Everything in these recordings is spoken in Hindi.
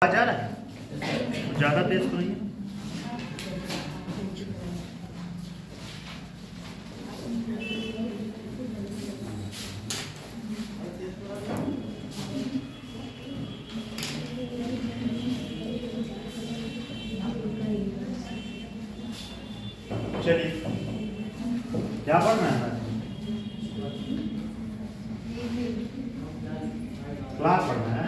आ जा रहा है ज़्यादा तेज तो नहीं है। चलिए क्या पढ़ना है? क्लास पढ़ना है।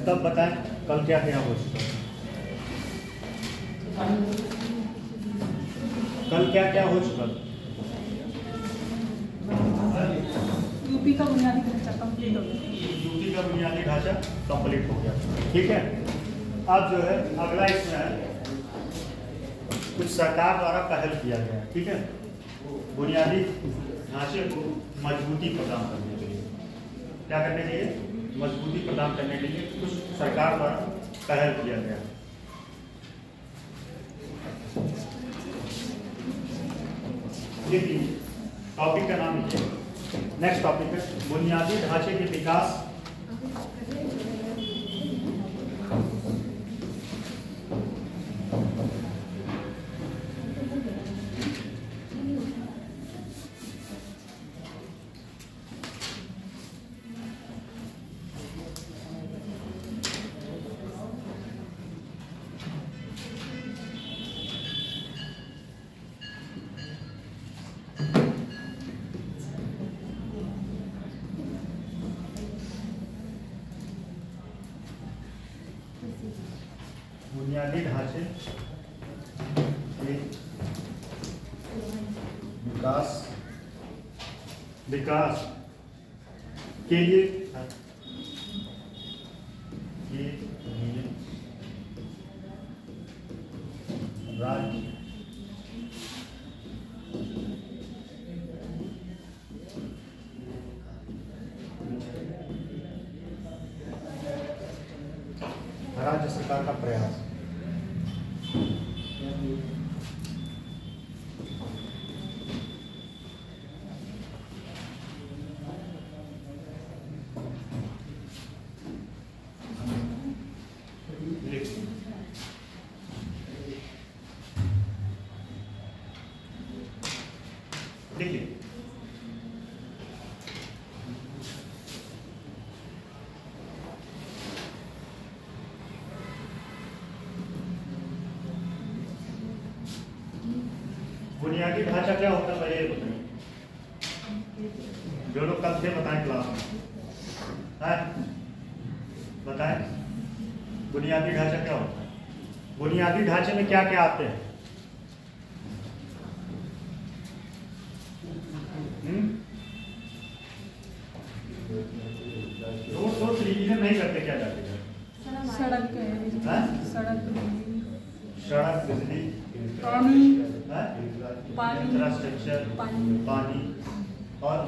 तब बताएं कल क्या क्या हो चुका, कल क्या क्या हो चुका? यूपी का बुनियादी ढांचा कंप्लीट हो गया। यूपी का बुनियादी ढांचा कंप्लीट हो गया, ठीक है। अब जो है अगला इसमें है कुछ सरकार द्वारा पहल किया गया, ठीक है, बुनियादी ढांचे को मजबूती प्रदान करने के लिए। क्या करने के लिए? मजबूती प्रदान करने के लिए कुछ सरकार द्वारा पहल किया गया। देखिए टॉपिक का नाम लिखिए। नेक्स्ट टॉपिक है बुनियादी ढांचे के विकास बुनियादी ढांचे के विकास के लिए राज्य राज्य सरकार का प्रयास। देखिए बुनियादी ढांचा क्या होता है ये बताइए, जो लोग कल से बताएं क्लास में है, बताएं बुनियादी ढांचा क्या होता है। बुनियादी ढांचे में क्या क्या आते हैं? रोज रिवीजन नहीं करते क्या जाते हैं? सड़क सड़क, बिजली, पानी, इंफ्रास्ट्रक्चर, पानी और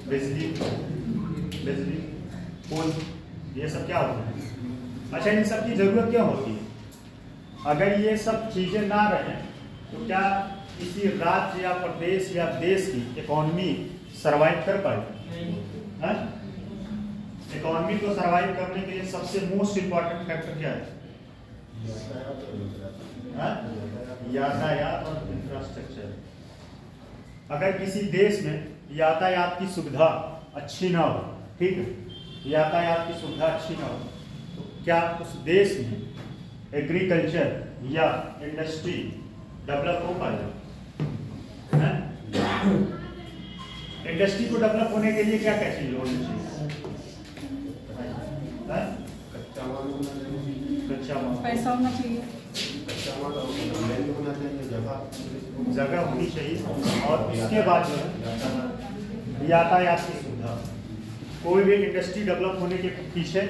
बिजली पुल, ये सब क्या होता है? अच्छा, इन सब की जरूरत क्यों होती है? अगर ये सब चीजें ना रहे तो क्या किसी राज्य या प्रदेश या देश की इकोनॉमी सरवाइव कर पाएगी? इकोनॉमी को सरवाइव करने के लिए सबसे मोस्ट इंपॉर्टेंट फैक्टर क्या है? यातायात और इंफ्रास्ट्रक्चर। अगर किसी देश में यातायात की सुविधा अच्छी ना हो, ठीक है, यातायात की सुविधा अच्छी ना हो तो क्या उस देश में एग्रीकल्चर या इंडस्ट्री डेवलप हो पाएगा? इंडस्ट्री को डेवलप होने के लिए क्या क्या चीज होनी चाहिए? कच्चा माल, पैसा होना चाहिए, जगह होनी चाहिए और इसके बाद जो है यातायात की सुविधा। कोई भी इंडस्ट्री डेवलप होने के पीछे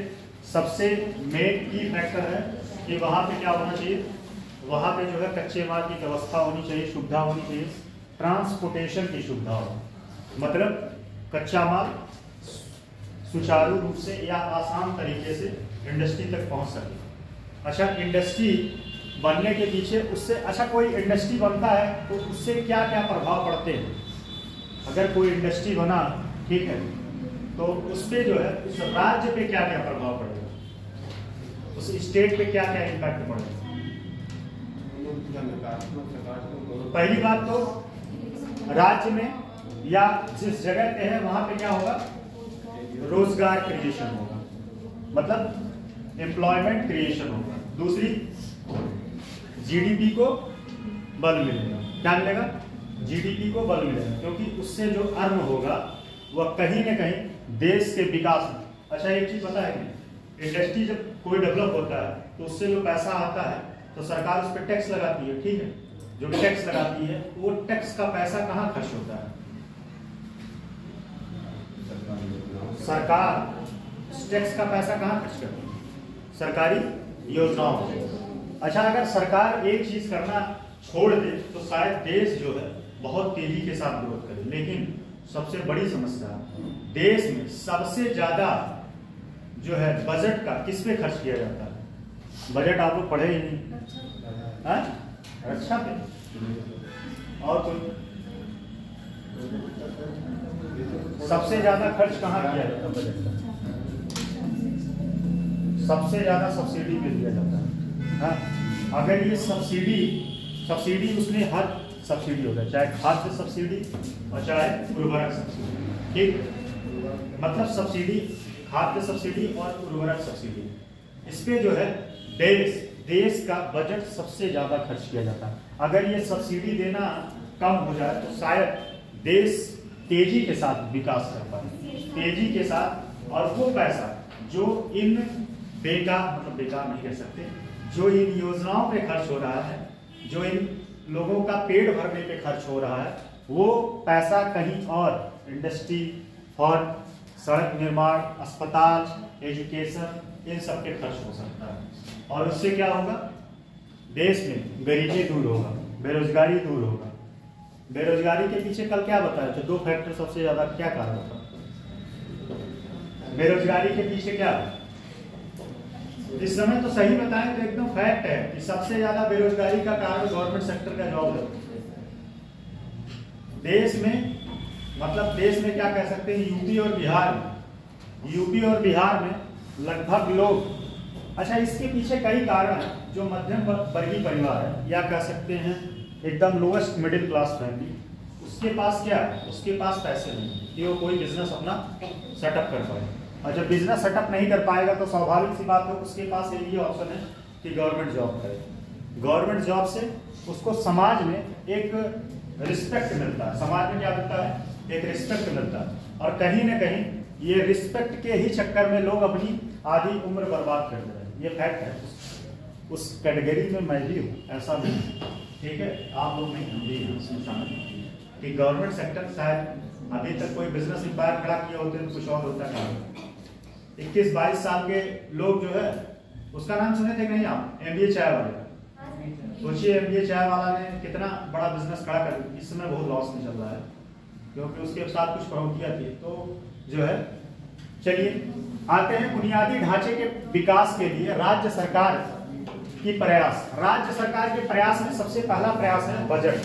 सबसे मेन की फैक्टर है कि वहाँ पे क्या होना चाहिए? वहाँ पे जो है कच्चे माल की व्यवस्था होनी चाहिए, सुविधा होनी चाहिए, ट्रांसपोर्टेशन की सुविधा हो, मतलब कच्चा माल सुचारू रूप से या आसान तरीके से इंडस्ट्री तक पहुंच सके। अच्छा, इंडस्ट्री बनने के पीछे उससे, अच्छा कोई इंडस्ट्री बनता है तो उससे क्या क्या प्रभाव पड़ते हैं। अगर कोई इंडस्ट्री बना, ठीक है, तो उस पर जो है उस राज्य पे क्या क्या प्रभाव पड़ेगा, उस स्टेट पे क्या क्या इम्पैक्ट पड़ेगा। पहली बात तो राज्य में या जिस जगह पे है वहां पे क्या होगा, रोजगार क्रिएशन होगा, मतलब एम्प्लॉयमेंट क्रिएशन होगा। दूसरी, जीडीपी को बल मिलेगा। क्या मिलेगा? जीडीपी को बल मिलेगा, क्योंकि उससे जो अर्न होगा वह कहीं न कहीं देश के विकास में। अच्छा, एक चीज पता है कि इंडस्ट्री जब कोई डेवलप होता है तो उससे जो पैसा आता है तो सरकार उस पर टैक्स लगाती है, ठीक है। जो टैक्स लगाती है वो टैक्स का पैसा कहाँ खर्च होता है? सरकार टैक्स का पैसा कहाँ खर्च करती है? सरकारी योजनाओं में। अच्छा, अगर सरकार एक चीज करना छोड़ दे तो शायद देश जो है बहुत तेजी के साथ ग्रोथ करे। लेकिन सबसे बड़ी समस्या, देश में सबसे ज्यादा जो है बजट का किस पे खर्च किया जाता है? बजट आप लोग पढ़े ही नहीं, रक्षा पे। और कोई सबसे ज्यादा खर्च कहाँ किया जाता है बजट का? सबसे ज्यादा सब्सिडी पे दिया जाता है। हाँ, अगर ये सब्सिडी उसमें हर सब्सिडी होता है, चाहे खाद्य सब्सिडी और चाहे उर्वरक सब्सिडी, ठीक। मतलब सब्सिडी, खाद्य सब्सिडी और उर्वरक सब्सिडी, इस पे जो है देश का बजट सबसे ज्यादा खर्च किया जाता है। अगर ये सब्सिडी देना कम हो जाए तो शायद देश तेजी के साथ विकास कर पाए, तेजी के साथ। और वो पैसा जो इन बेकार नहीं कह सकते, जो इन योजनाओं पे खर्च हो रहा है, जो इन लोगों का पेट भरने पे खर्च हो रहा है, वो पैसा कहीं और इंडस्ट्री, फॉर सड़क निर्माण, अस्पताल, एजुकेशन, इन सब पे खर्च हो सकता है। और उससे क्या होगा? देश में गरीबी दूर होगा, बेरोजगारी दूर होगा। बेरोजगारी के पीछे कल क्या बताया था? 2 फैक्टर सबसे ज्यादा क्या कारण था बेरोजगारी के पीछे? क्या इस समय तो सही बताएं तो एकदम फैक्ट है कि सबसे ज्यादा बेरोजगारी का कारण गवर्नमेंट सेक्टर का जॉब है देश में। मतलब देश में क्या कह सकते हैं, यूपी और बिहार में लगभग लोग, अच्छा इसके पीछे कई कारण हैं। जो मध्यम वर्गीय परिवार है, या कह सकते हैं एकदम लोएस्ट मिडिल क्लास फैमिली, उसके पास क्या है, उसके पास पैसे नहीं कि वो कोई बिजनेस अपना सेटअप कर पाए। और जब बिजनेस सेटअप नहीं कर पाएगा तो स्वाभाविक सी बात है उसके पास ये ऑप्शन है कि गवर्नमेंट जॉब करे। गवर्नमेंट जॉब से उसको समाज में एक रिस्पेक्ट मिलता है। समाज में क्या मिलता है? एक रिस्पेक्ट मिलता है। और कहीं ना कहीं ये रिस्पेक्ट के ही चक्कर में लोग अपनी आधी उम्र बर्बाद कर रहे हैं। ये फैक्ट है। उस कैटेगरी में मैं भी हूँ, ऐसा नहीं, ठीक है, आप लोग नहीं, हम भी हैं उसमें शामिल कि गवर्नमेंट सेक्टर शायद अभी तक कोई बिजनेस एम्पायर खड़ा किया होते तो कुछ और होता है। 21-22 साल के लोग जो है, उसका नाम सुने थे नहीं आप? MBA चाय वाले। सोचिए MBA चाय वाला ने कितना बड़ा बिजनेस खड़ा कर, इस समय बहुत लॉस में चल रहा है क्योंकि उसके साथ कुछ प्रॉब्लम थी। तो जो है, चलिए आते हैं बुनियादी ढांचे के विकास के लिए राज्य सरकार की प्रयास। राज्य सरकार के प्रयास में सबसे पहला प्रयास है बजट।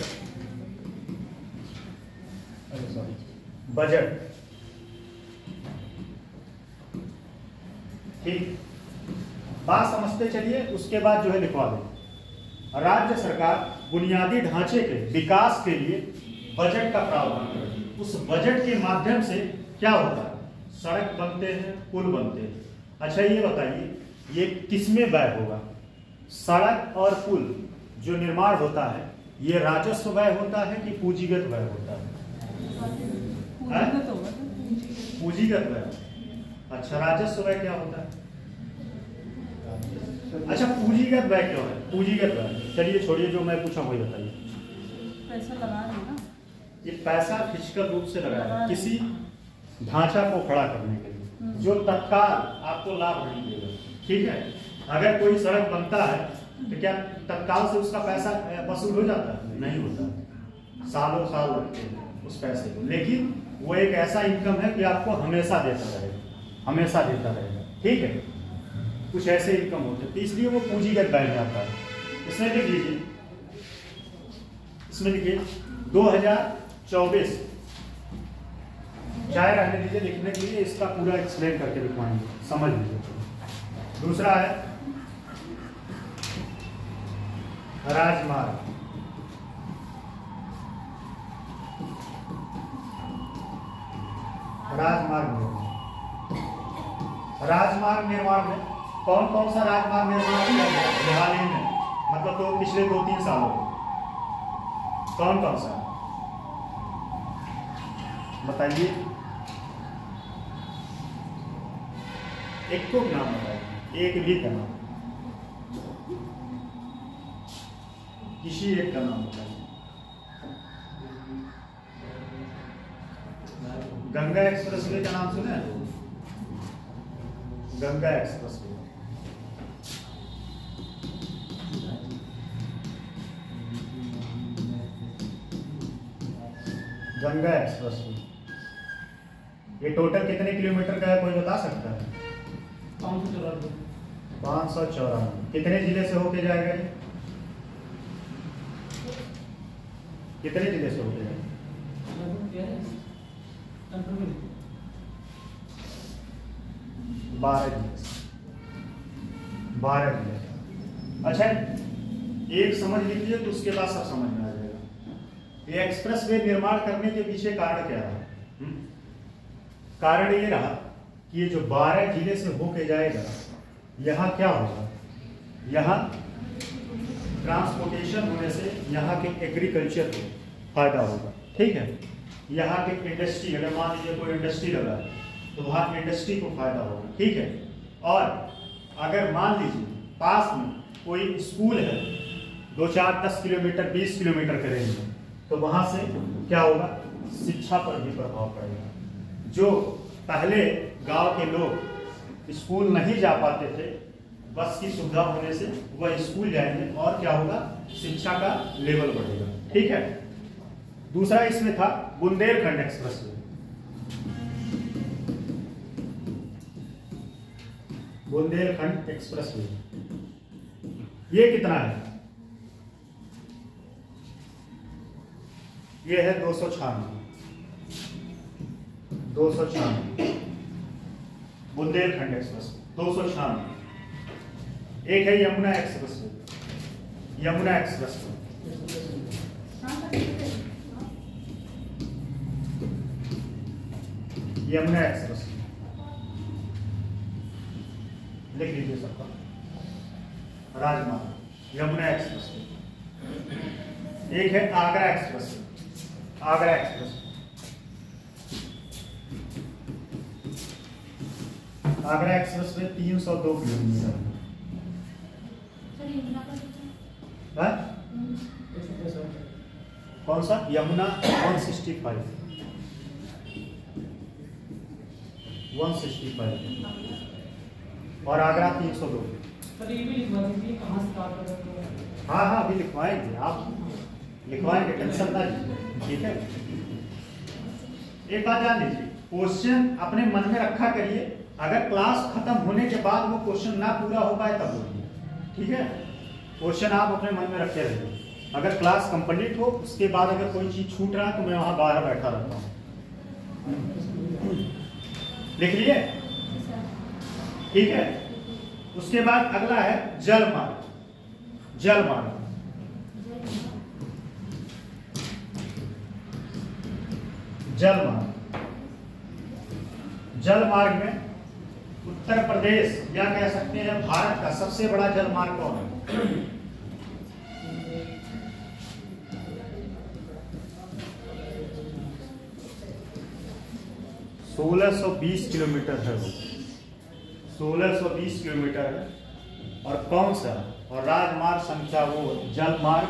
बजट, ठीक, बात समझते चलिए, उसके बाद जो है लिखवा दें। राज्य सरकार बुनियादी ढांचे के विकास के लिए बजट का प्रावधान करती है। उस बजट के माध्यम से क्या होता है? सड़क बनते हैं, पुल बनते हैं। अच्छा ये बताइए, ये किसमें व्यय होगा? सड़क और पुल जो निर्माण होता है, ये राजस्व व्यय होता है कि पूंजीगत व्यय होता है? पूंजीगत व्यय। अच्छा, राजस्व व्यय क्या होता है? अच्छा, पूंजीगत व्यय क्यों है? पूंजीगत व्यय, चलिए छोड़िए, जो मैं पूछा वही बताइए। पैसा लगा है ना, ये पैसा फिजिकल रूप से लगाया है किसी ढांचा को खड़ा करने के लिए, जो तत्काल आपको लाभ नहीं देगा, ठीक है। अगर कोई सड़क बनता है तो क्या तत्काल से उसका पैसा वसूल हो जाता है? नहीं होता, सालों साल लगते हैं उस पैसे को। लेकिन वो एक ऐसा इनकम है कि आपको हमेशा देता रहेगा, हमेशा देता रहेगा, ठीक है। कुछ ऐसे इनकम होते हैं, तो इसलिए वो पूंजीगत बैंक में आता है। इसमें लिख लीजिए, इसमें लिखिए 2024, चाहे रहने दीजिए लिखने के लिए, इसका पूरा एक्सप्लेन करके लिखवाएंगे, समझ लीजिए। दूसरा है राजमार्ग। राजमार्ग निर्माण में कौन कौन सा राजमार्ग निर्माण किया गया हाल ही में, मतलब तो पिछले 2-3 सालों में, कौन कौन सा बताइए, एक को नाम बताइए, एक भी का नाम, किसी एक का नाम बताइए। गंगा एक्सप्रेसवे का नाम सुना है? गंगा एक्सप्रेसवे, गंगा एक्सप्रेसवे, ये टोटल कितने किलोमीटर का है, कोई बता सकता है? 594। कितने जिले से होके जाएगा ये? कितने जिले से होके जाएगा? 12 जिले से। 12 जिले। अच्छा, एक समझ लीजिए तो उसके बाद सब समझ में आ जाएगा। ये एक्सप्रेस वे निर्माण करने के पीछे कारण क्या रहा? कारण ये रहा कि ये जो 12 जिले से होके जाएगा, यहाँ क्या होगा, यहाँ ट्रांसपोर्टेशन होने से यहाँ के एग्रीकल्चर को फायदा होगा, ठीक है। यहाँ के इंडस्ट्री, अगर मान लीजिए कोई इंडस्ट्री लगा तो वहाँ इंडस्ट्री को फायदा होगा, ठीक है। और अगर मान लीजिए पास में कोई स्कूल है 2, 4, 10 किलोमीटर 20 किलोमीटर के रेंज में, तो वहाँ से क्या होगा, शिक्षा पर भी प्रभाव पड़ेगा। जो पहले गांव के लोग स्कूल नहीं जा पाते थे, बस की सुविधा होने से वह स्कूल जाएंगे और क्या होगा, शिक्षा का लेवल बढ़ेगा, ठीक है। दूसरा इसमें था बुंदेलखंड एक्सप्रेसवे। बुंदेलखंड एक्सप्रेसवे ये कितना है? ये है 296। बुंदेलखंड एक्सप्रेस 296। एक है Yamuna express, Yamuna express Yamuna express लिख लीजिए सबका, राजमार्ग यमुना एक्सप्रेस। एक है Agra express, Agra express, Agra express में 302 किलोमीटर। कौन सा? यमुना 165 और आगरा 302। हाँ हाँ अभी लिखवाएंगे, आप लिखवाएंगे, टेंशन ना लीजिए, ठीक है। एक बात जान लीजिए, क्वेश्चन अपने मन में रखा करिए, अगर क्लास खत्म होने के बाद वो क्वेश्चन ना पूरा हो पाए तब बोलिए, ठीक है। क्वेश्चन आप अपने मन में रखे रहिए, अगर क्लास कंप्लीट हो उसके बाद अगर कोई चीज छूट रहा है तो मैं वहां बाहर बैठा रहता हूँ। लिख लिए, ठीक है। उसके बाद अगला है जल मार्ग। जल मार्ग, जल मार्ग, जल मार्ग में उत्तर प्रदेश या कह सकते हैं भारत का सबसे बड़ा जल मार्ग कौन है? 1620 किलोमीटर है वो, 1620 किलोमीटर है। और कौन सा? और राजमार्ग संख्या वो जल मार्ग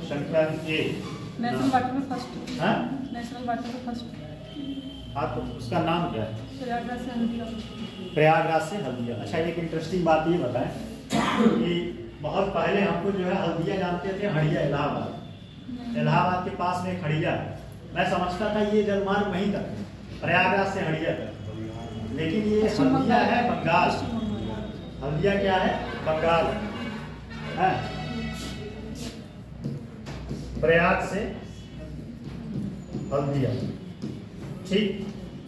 संख्या 1, नेशनल वाटर में फर्स्ट। हाँ नेशनल वाटर में फर्स्ट। हाँ, तो उसका नाम क्या है? प्रयागराज से हल्दिया। प्रयागराज से हल्दिया। अच्छा, एक इंटरेस्टिंग बात ये बताएं कि बहुत पहले हमको जो है हल्दिया जानते थे हड़िया, इलाहाबाद। इलाहाबाद के पास में हड़िया है, मैं समझता था ये जलमार्ग वहीं तक है, प्रयागराज से हड़िया तक, लेकिन ये पश्चिम हल्दिया बंगाल। है बंगाल। पश्चिम बंगाल। हल्दिया क्या है? बंगाल है। प्रयाग से हल्दिया। ठीक,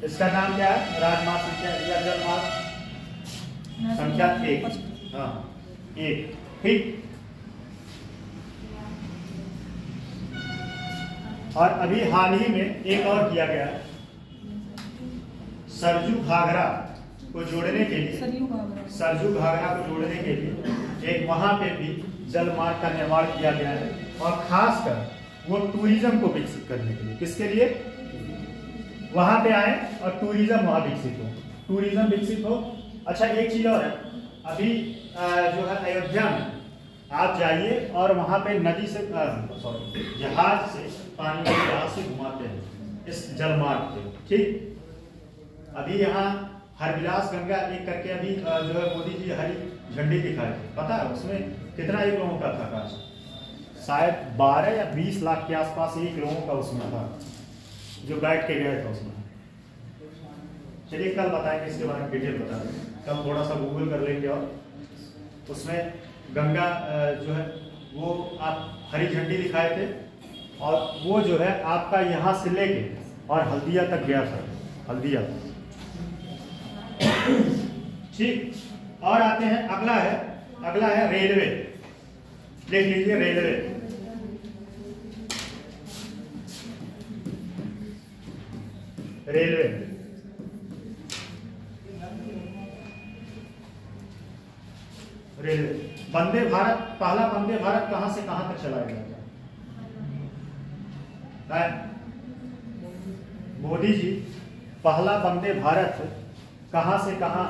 इसका नाम क्या है? राजमार्ग संख्या या जलमार्ग संख्या 1। हाँ 1। ठीक, और अभी हाल ही में एक और किया गया है, सरजू घाघरा को जोड़ने के लिए, सरजू घाघरा को जोड़ने के लिए एक वहां पे भी जल मार्ग का निर्माण किया गया है, और खासकर वो टूरिज्म को विकसित करने के लिए। किसके लिए? वहां पे आए और टूरिज्म वहां विकसित हो, टूरिज्म विकसित हो। अच्छा, एक चीज और है, अभी जो है अयोध्या में आप जाइए और वहां पे नदी से सॉरी जहाज से पानी में जहाज से घुमाते हैं इस जलमार्ग पे। ठीक, अभी यहाँ हरविलास गंगा एक करके अभी जो है मोदी जी हरी झंडी दिखाए थे, पता है उसमें कितना एक लोगों का था कास्ट? शायद 12 या 20 लाख के आसपास एक लोगों का उसमें था जो बैठ के गए थे उसमें। चलिए कल बताएंगे इसके बारे में, डिटेल बता देंगे कल, थोड़ा सा गूगल कर लेंगे। और उसमें गंगा जो है वो आप हरी झंडी दिखाए थे, और वो जो है आपका यहाँ से लेके और हल्दिया तक गया था, हल्दिया। ठीक, और आते हैं अगला है रेलवे। देख लीजिए रेलवे। रेलवे वंदे भारत, पहला वंदे भारत कहां से कहां तक चलाया गया था? मोदी जी पहला वंदे भारत कहां से कहां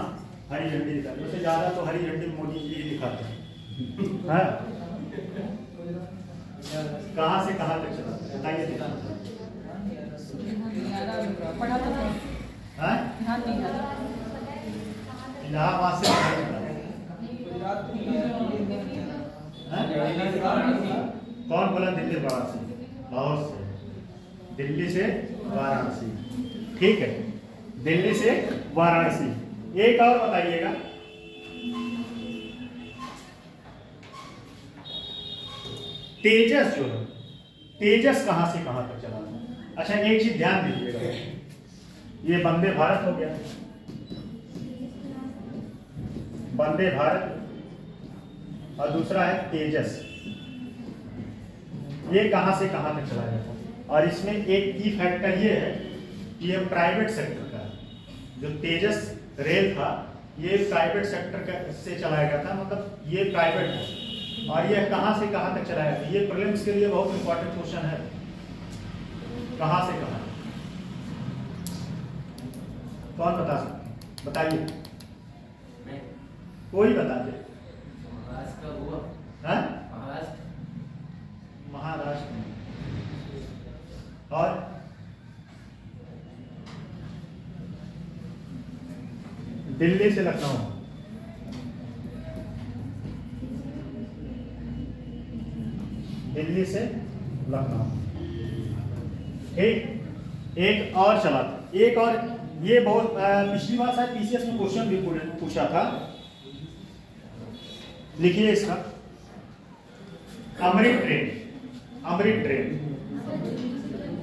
हरी झंडी दिखाते? उससे ज्यादा तो हरी झंडी मोदी जी दिखाते हैं। कहां से कहां तक चला? बताइए। इलाहाबाद से कौन बोला? दिल्ली वाराणसी। लाहौर से, दिल्ली से वाराणसी। ठीक है, दिल्ली से वाराणसी। एक और बताइएगा, तेजस जो है, तेजस कहां से कहां तक चला? अच्छा, एक चीज ध्यान दीजिएगा, ये वंदे भारत हो गया, वंदे भारत, और दूसरा है तेजस। ये कहां से कहां तक चलाया जाता है? और इसमें एक की फैक्टर ये है कि ये प्राइवेट सेक्टर का है। जो तेजस रेल था ये प्राइवेट सेक्टर का से चलाया गया था, मतलब ये प्राइवेट है। और ये कहां से कहां तक चलाया गया? ये प्रीलिम्स के लिए बहुत इंपॉर्टेंट क्वेश्चन है, कहां से कहां? कौन बता सकते? बताइए, कोई बता दे। महाराष्ट्र और दिल्ली से लखनऊ, दिल्ली से लखनऊ। ठीक, एक और चला था, एक और, ये बहुत पिछली बार शायद पीसीएस में क्वेश्चन भी पूछा था, लिखिए इसका, अमृत ट्रेन, अमृत ट्रेन,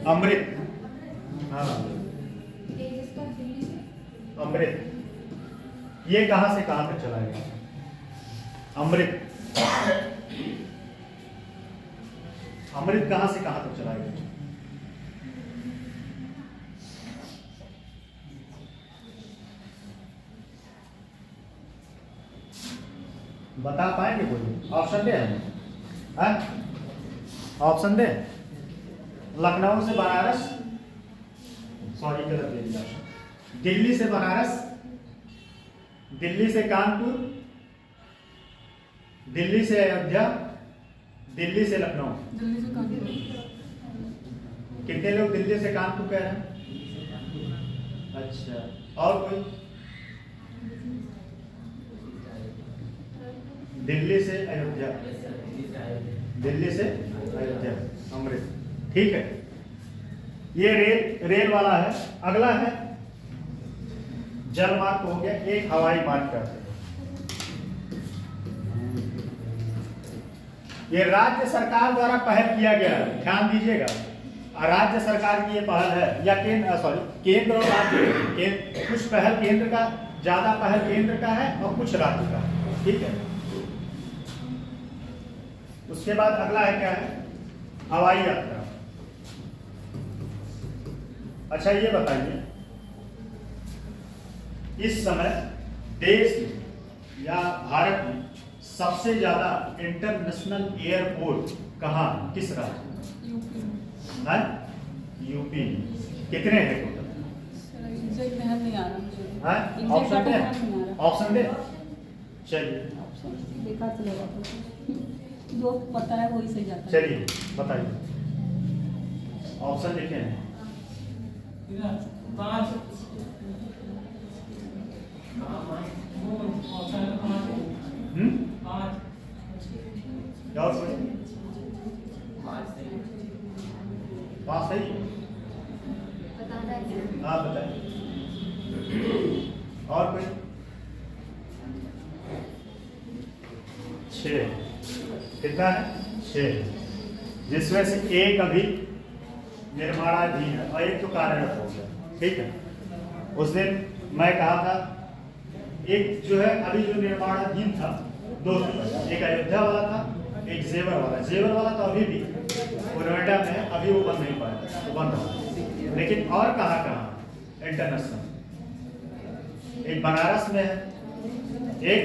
अमृत, हाँ अमृत, ये कहां से कहां तक चलाया गया? अमृत, अमृत कहां से कहां तक चलाया गया? बता पाएंगे? बोलिए, ऑप्शन दे हैं? ऑप्शन दे। लखनऊ से बनारस, सॉरी गलत दे दिया, दिल्ली से बनारस, दिल्ली से कानपुर, दिल्ली से अयोध्या, दिल्ली से लखनऊ। दिल्ली से कानपुर। कितने लोग दिल्ली से कानपुर कह रहे हैं? अच्छा, और कोई? दिल्ली से अयोध्या, दिल्ली से अयोध्या, अमृत। ठीक है, ये रेल वाला है। अगला है जल मार्ग हो गया, एक हवाई मार्ग करते हैं। ये राज्य सरकार द्वारा पहल किया गया है, ध्यान दीजिएगा। राज्य सरकार की ये पहल है, या केंद्र और राज्य, कुछ पहल केंद्र का, ज्यादा पहल केंद्र का है और कुछ राज्य का, ठीक है। उसके बाद अगला है क्या है, हवाई यात्रा। अच्छा ये बताइए, इस समय देश में या भारत में सबसे ज्यादा इंटरनेशनल एयरपोर्ट कहाँ, किस राज्य में? यूपी। कितने हैं टोटल? ध्यान नहीं आ रहा। ऑप्शन दे, ऑप्शन दे, चलिए देखा चलेगा, जो पता है वही सही जाता है। चलिए बताइए, ऑप्शन लिखे हैं। क्या बात सही? हाँ बताइए, और कोई? 6। कितना है? 6, जिसमें से एक अभी निर्माणाधीन है और एक तो कार्यरत हो गया, ठीक है। उस दिन मैं कहा था, एक जो है अभी जो निर्माणाधीन था, 2 थे, एक अयोध्या वाला था, एक जेवर वाला। जेवर वाला तो अभी भी नोएडा में है, अभी वो बन नहीं पाया, तो बन रहा। लेकिन और कहाँ इंटरनेशनल, एक बनारस में है, एक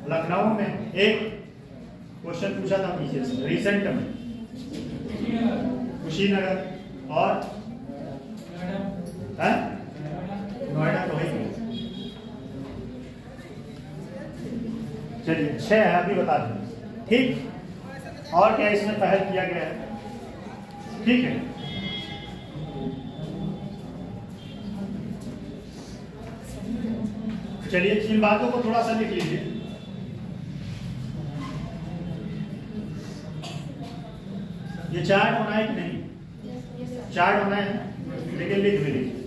लखनऊ में, एक क्वेश्चन पूछा था पीछे से रिसेंट में कुशीनगर, और नोएडा तो है। चलिए 6 है, अभी बता दें, ठीक। और क्या इसमें पहल किया गया है, ठीक है। चलिए इन बातों को थोड़ा सा लिख लीजिए। ये चार्ट होना है कि नहीं? चार्ट होना है, लेकिन लिख भी लीजिए।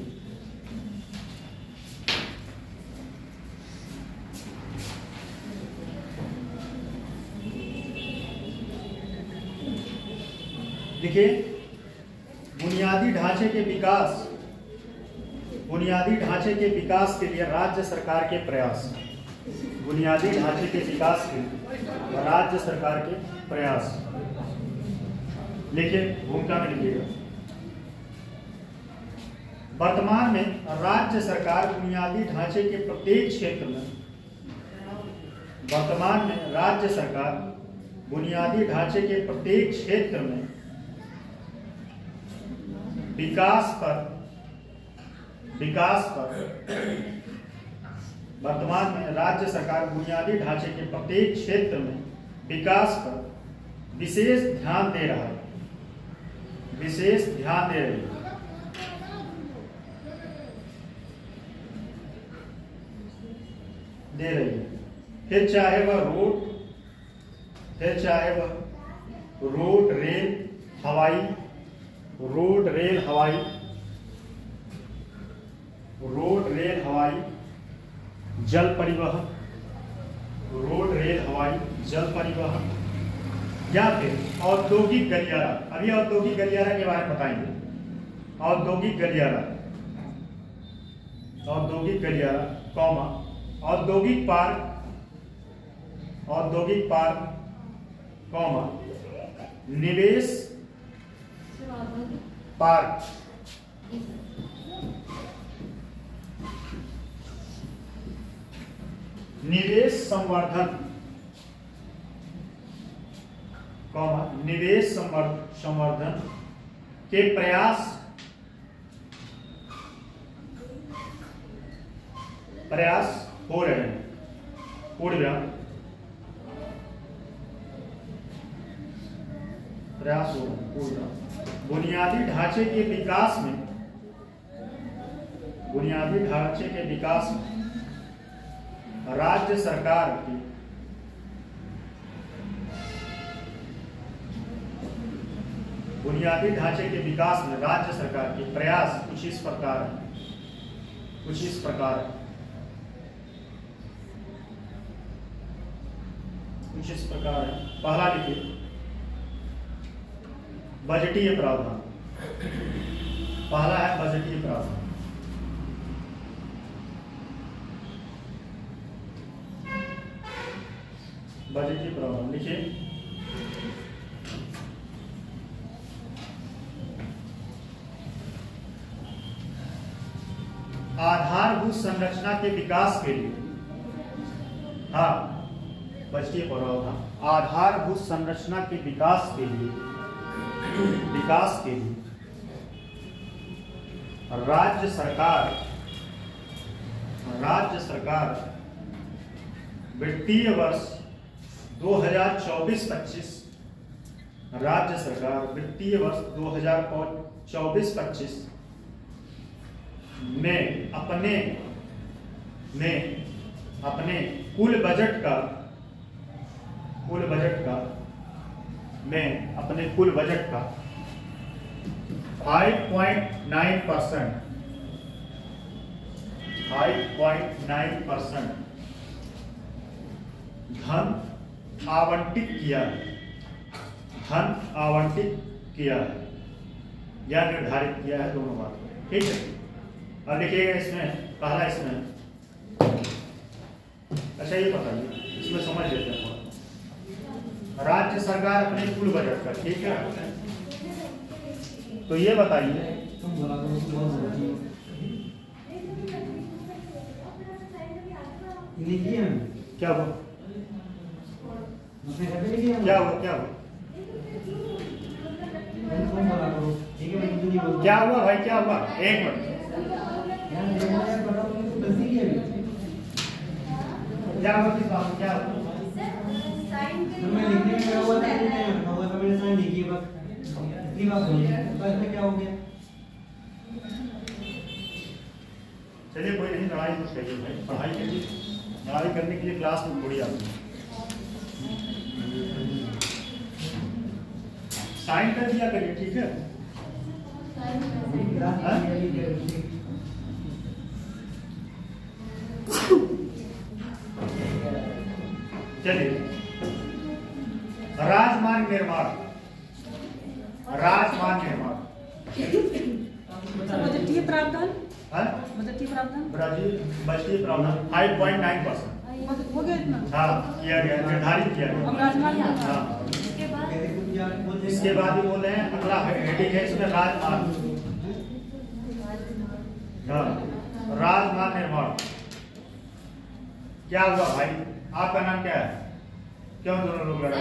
देखिए, बुनियादी ढांचे के विकास के लिए राज्य सरकार के प्रयास, बुनियादी ढांचे के विकास के लिए राज्य सरकार के प्रयास, लिखिए, भूमिका में लिखिएगा। वर्तमान में राज्य सरकार बुनियादी ढांचे के प्रत्येक क्षेत्र में, वर्तमान में राज्य सरकार बुनियादी ढांचे के प्रत्येक क्षेत्र में विकास पर वर्तमान में राज्य सरकार बुनियादी ढांचे के प्रत्येक क्षेत्र में विकास पर विशेष ध्यान दे रहा है, विशेष ध्यान दे रही है। फिर चाहे वह रोड, रेल, हवाई, जल परिवहन, या फिर औद्योगिक गलियारा। अभी औद्योगिक गलियारा के बारे में बताएंगे। औद्योगिक गलियारा, कॉमा, औद्योगिक पार्क, कॉमा, निवेश पार्क, निवेश संवर्धन, कॉमा, निवेश संवर्धन के प्रयास हो रहे हैं। प्रयास हो रहे हैं। बुनियादी ढांचे के विकास में राज्य सरकार की बुनियादी ढांचे के विकास में राज्य सरकार के प्रयास कुछ इस प्रकार है। कुछ इस प्रकार है। पहला लिखिए बजटीय प्रावधान। पहला है बजटीय प्रावधान। बजटीय प्रावधान लिखिए आधारभूत संरचना के विकास के लिए, हाँ बजटीय प्रावधान आधारभूत संरचना के विकास के लिए राज्य सरकार वित्तीय वर्ष 2024-25 राज्य सरकार वित्तीय वर्ष 2024-25 में अपने कुल बजट का 5.9% धन आवंटित किया है या निर्धारित किया है, दोनों बात। ठीक है, अब देखिएगा इसमें पहला इसमें अच्छा ये बताइए, इसमें समझ लेते हैं। राज्य सरकार अपने कुल बजट का, ठीक है, तो ये बताइए क्या हुआ भाई, क्या हुआ? एक मिनट, क्या हुआ? चलिए कोई नहीं, लड़ाई मत करिए भाई, पढ़ाई करिए। लड़ाई करने के लिए क्लास में थोड़ी आती है। साइन कर दिया करिए, ठीक है। चलिए, राजमार्ग निर्माण बजटीय प्रावधान बजटीय प्रावधान 5.9% हो गया इतना। हाँ किया गया, निर्धारित किया गया। अब राजमार्ग हाँ, इसके बाद ही बोल रहे हैं अगला हेडिंग है इसमें राजमार्ग। हाँ, राजमार्ग निर्माण। क्या हुआ भाई, आपका नाम क्या है? क्यों दोनों लोग लड़ाई कर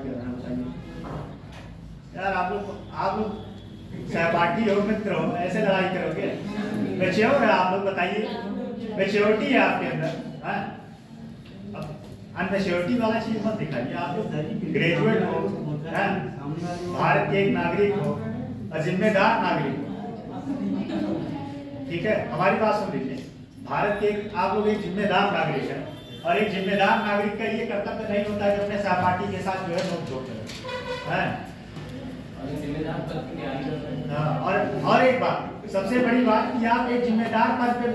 रहे हैं? बताइए यार, आप लोग सहपाठी हो, मित्र हो, ऐसे लड़ाई करोगे? मैच्योर है आप लोग, बताइए, मैच्योरिटी है आपके अंदर। अनमेच्योरिटी वाला चीज मत दिखाइए। आप लोग ग्रेजुएट हो, भारत के एक नागरिक हो और जिम्मेदार नागरिक हो, ठीक है। हमारी बात सुन लीजिए, भारत के आप लोग एक जिम्मेदार नागरिक है, और एक जिम्मेदार नागरिक का ये कर्तव्य नहीं होता है कि अपने सहपाठी के साथ जो है नोक-झोंक करे। और एक बात, सबसे बड़ी बात कि आप एक जिम्मेदार पद पे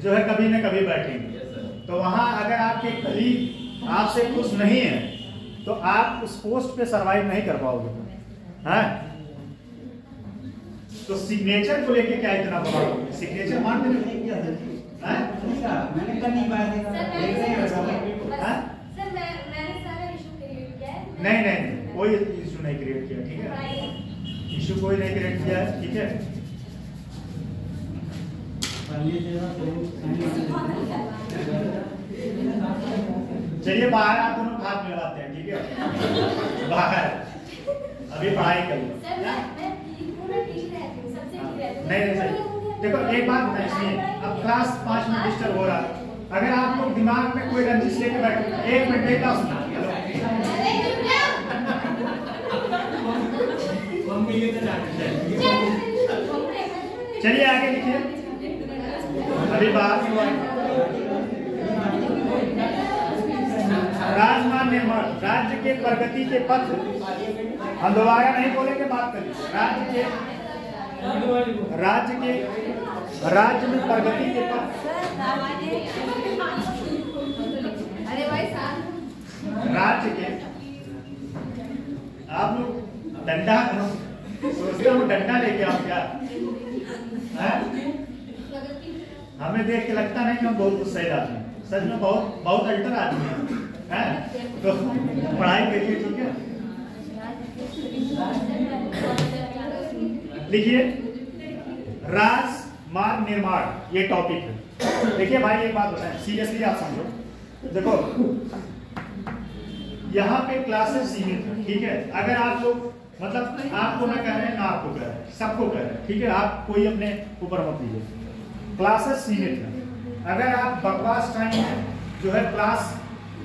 जो है कभी न कभी बैठेंगे, तो वहां अगर आपके कलीग आपसे खुश नहीं है तो आप उस पोस्ट पे सरवाइव नहीं कर पाओगे। हैं? तो सिग्नेचर को लेके क्या इतना बड़ा सिग्नेचर मान मैंने कर नहीं पाया था। नहीं, कोई इशू नहीं क्रिएट किया, ठीक है। इशू कोई नहीं क्रिएट किया है, ठीक है। चलिए बाहर आप दोनों हाथ मिलाते हैं, ठीक है। बाहर अभी पढ़ाई कर लो। नहीं सही, देखो एक बात सुनिए, अब क्लास 5 में डिस्टर्ब हो रहा है। अगर आप लोग दिमाग में कोई रंजिश लेके बैठे, 1 मिनट एक बात सुना। चलिए आगे लिखिए। अभी बात राजमार्ग निर्माण, राज्य के प्रगति के पथ, हम दोबारा नहीं बोलेंगे, बात करिए। राज्य में प्रगति के पथ, राज्य के, आप लोग डंडा सोचते हो डंडा लेके आओ क्या? हमें देख के लगता नहीं कि हम बहुत गुस्सैल आदमी हैं, सच में बहुत अल्टर आदमी हैं। तो पढ़ाई करिए, ठीक है। लिखिए राजमार्ग निर्माण, ये टॉपिक है। देखिए भाई एक बात बताएं, सीरियसली आप समझो। देखो यहाँ पे क्लासेस सीमित है, ठीक है। अगर आप लोग मतलब आपको मैं कह रहे हैं ना, आपको कह रहे हैं, सबको कह रहे हैं, ठीक है। आप कोई अपने ऊपर मत लीजिए, क्लासेस सीमित है। अगर आप बकवास टाइम में जो है क्लास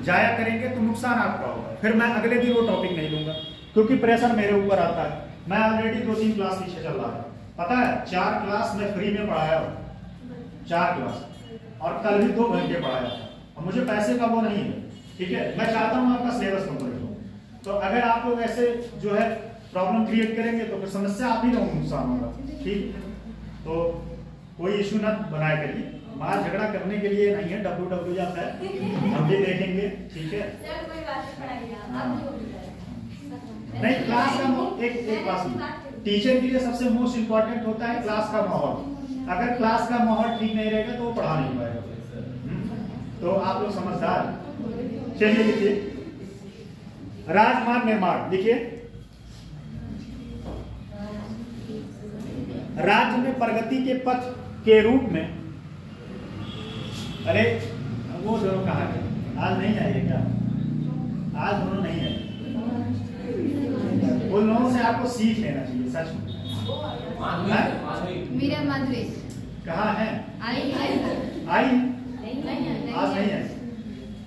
जाया करेंगे तो नुकसान आपका होगा। फिर मैं अगले दिन वो टॉपिक नहीं लूंगा, क्योंकि प्रेशर मेरे ऊपर आता है। मैं ऑलरेडी 2-3 क्लास पीछे चल रहा है, पता है। 4 क्लास मैं फ्री में पढ़ाया हूँ, 4 क्लास, और कल भी 2 घंटे पढ़ाया था। और मुझे पैसे का वो नहीं है, ठीक है। मैं चाहता हूँ आपका सिलेबस कंप्लीट हो। तो अगर आप लोग ऐसे जो है प्रॉब्लम क्रिएट करेंगे तो फिर समस्या आप ही लोगों को नुकसान होगा, ठीक। तो कोई इशू ना बनाए करिए, मार झगड़ा करने के लिए नहीं है। WW जाता है, हम भी देखेंगे, ठीक है। नहीं, क्लास का एक बात, टीचर के लिए सबसे मोस्ट इम्पोर्टेंट होता है क्लास का माहौल। अगर क्लास का माहौल ठीक नहीं रहेगा तो वो पढ़ा नहीं पाएगा। तो आप लोग समझदार। चलिए लिखिए राजमार्ग निर्माण। लिखिए राज्य में प्रगति के पथ के रूप में, अरे वो दोनों कहा है, आज नहीं आएंगे क्या? आज दोनों नहीं आए, उन लोगों से आपको सीख लेना चाहिए, सच में। मेरा माधुरी कहाँ है? आई आज नहीं है।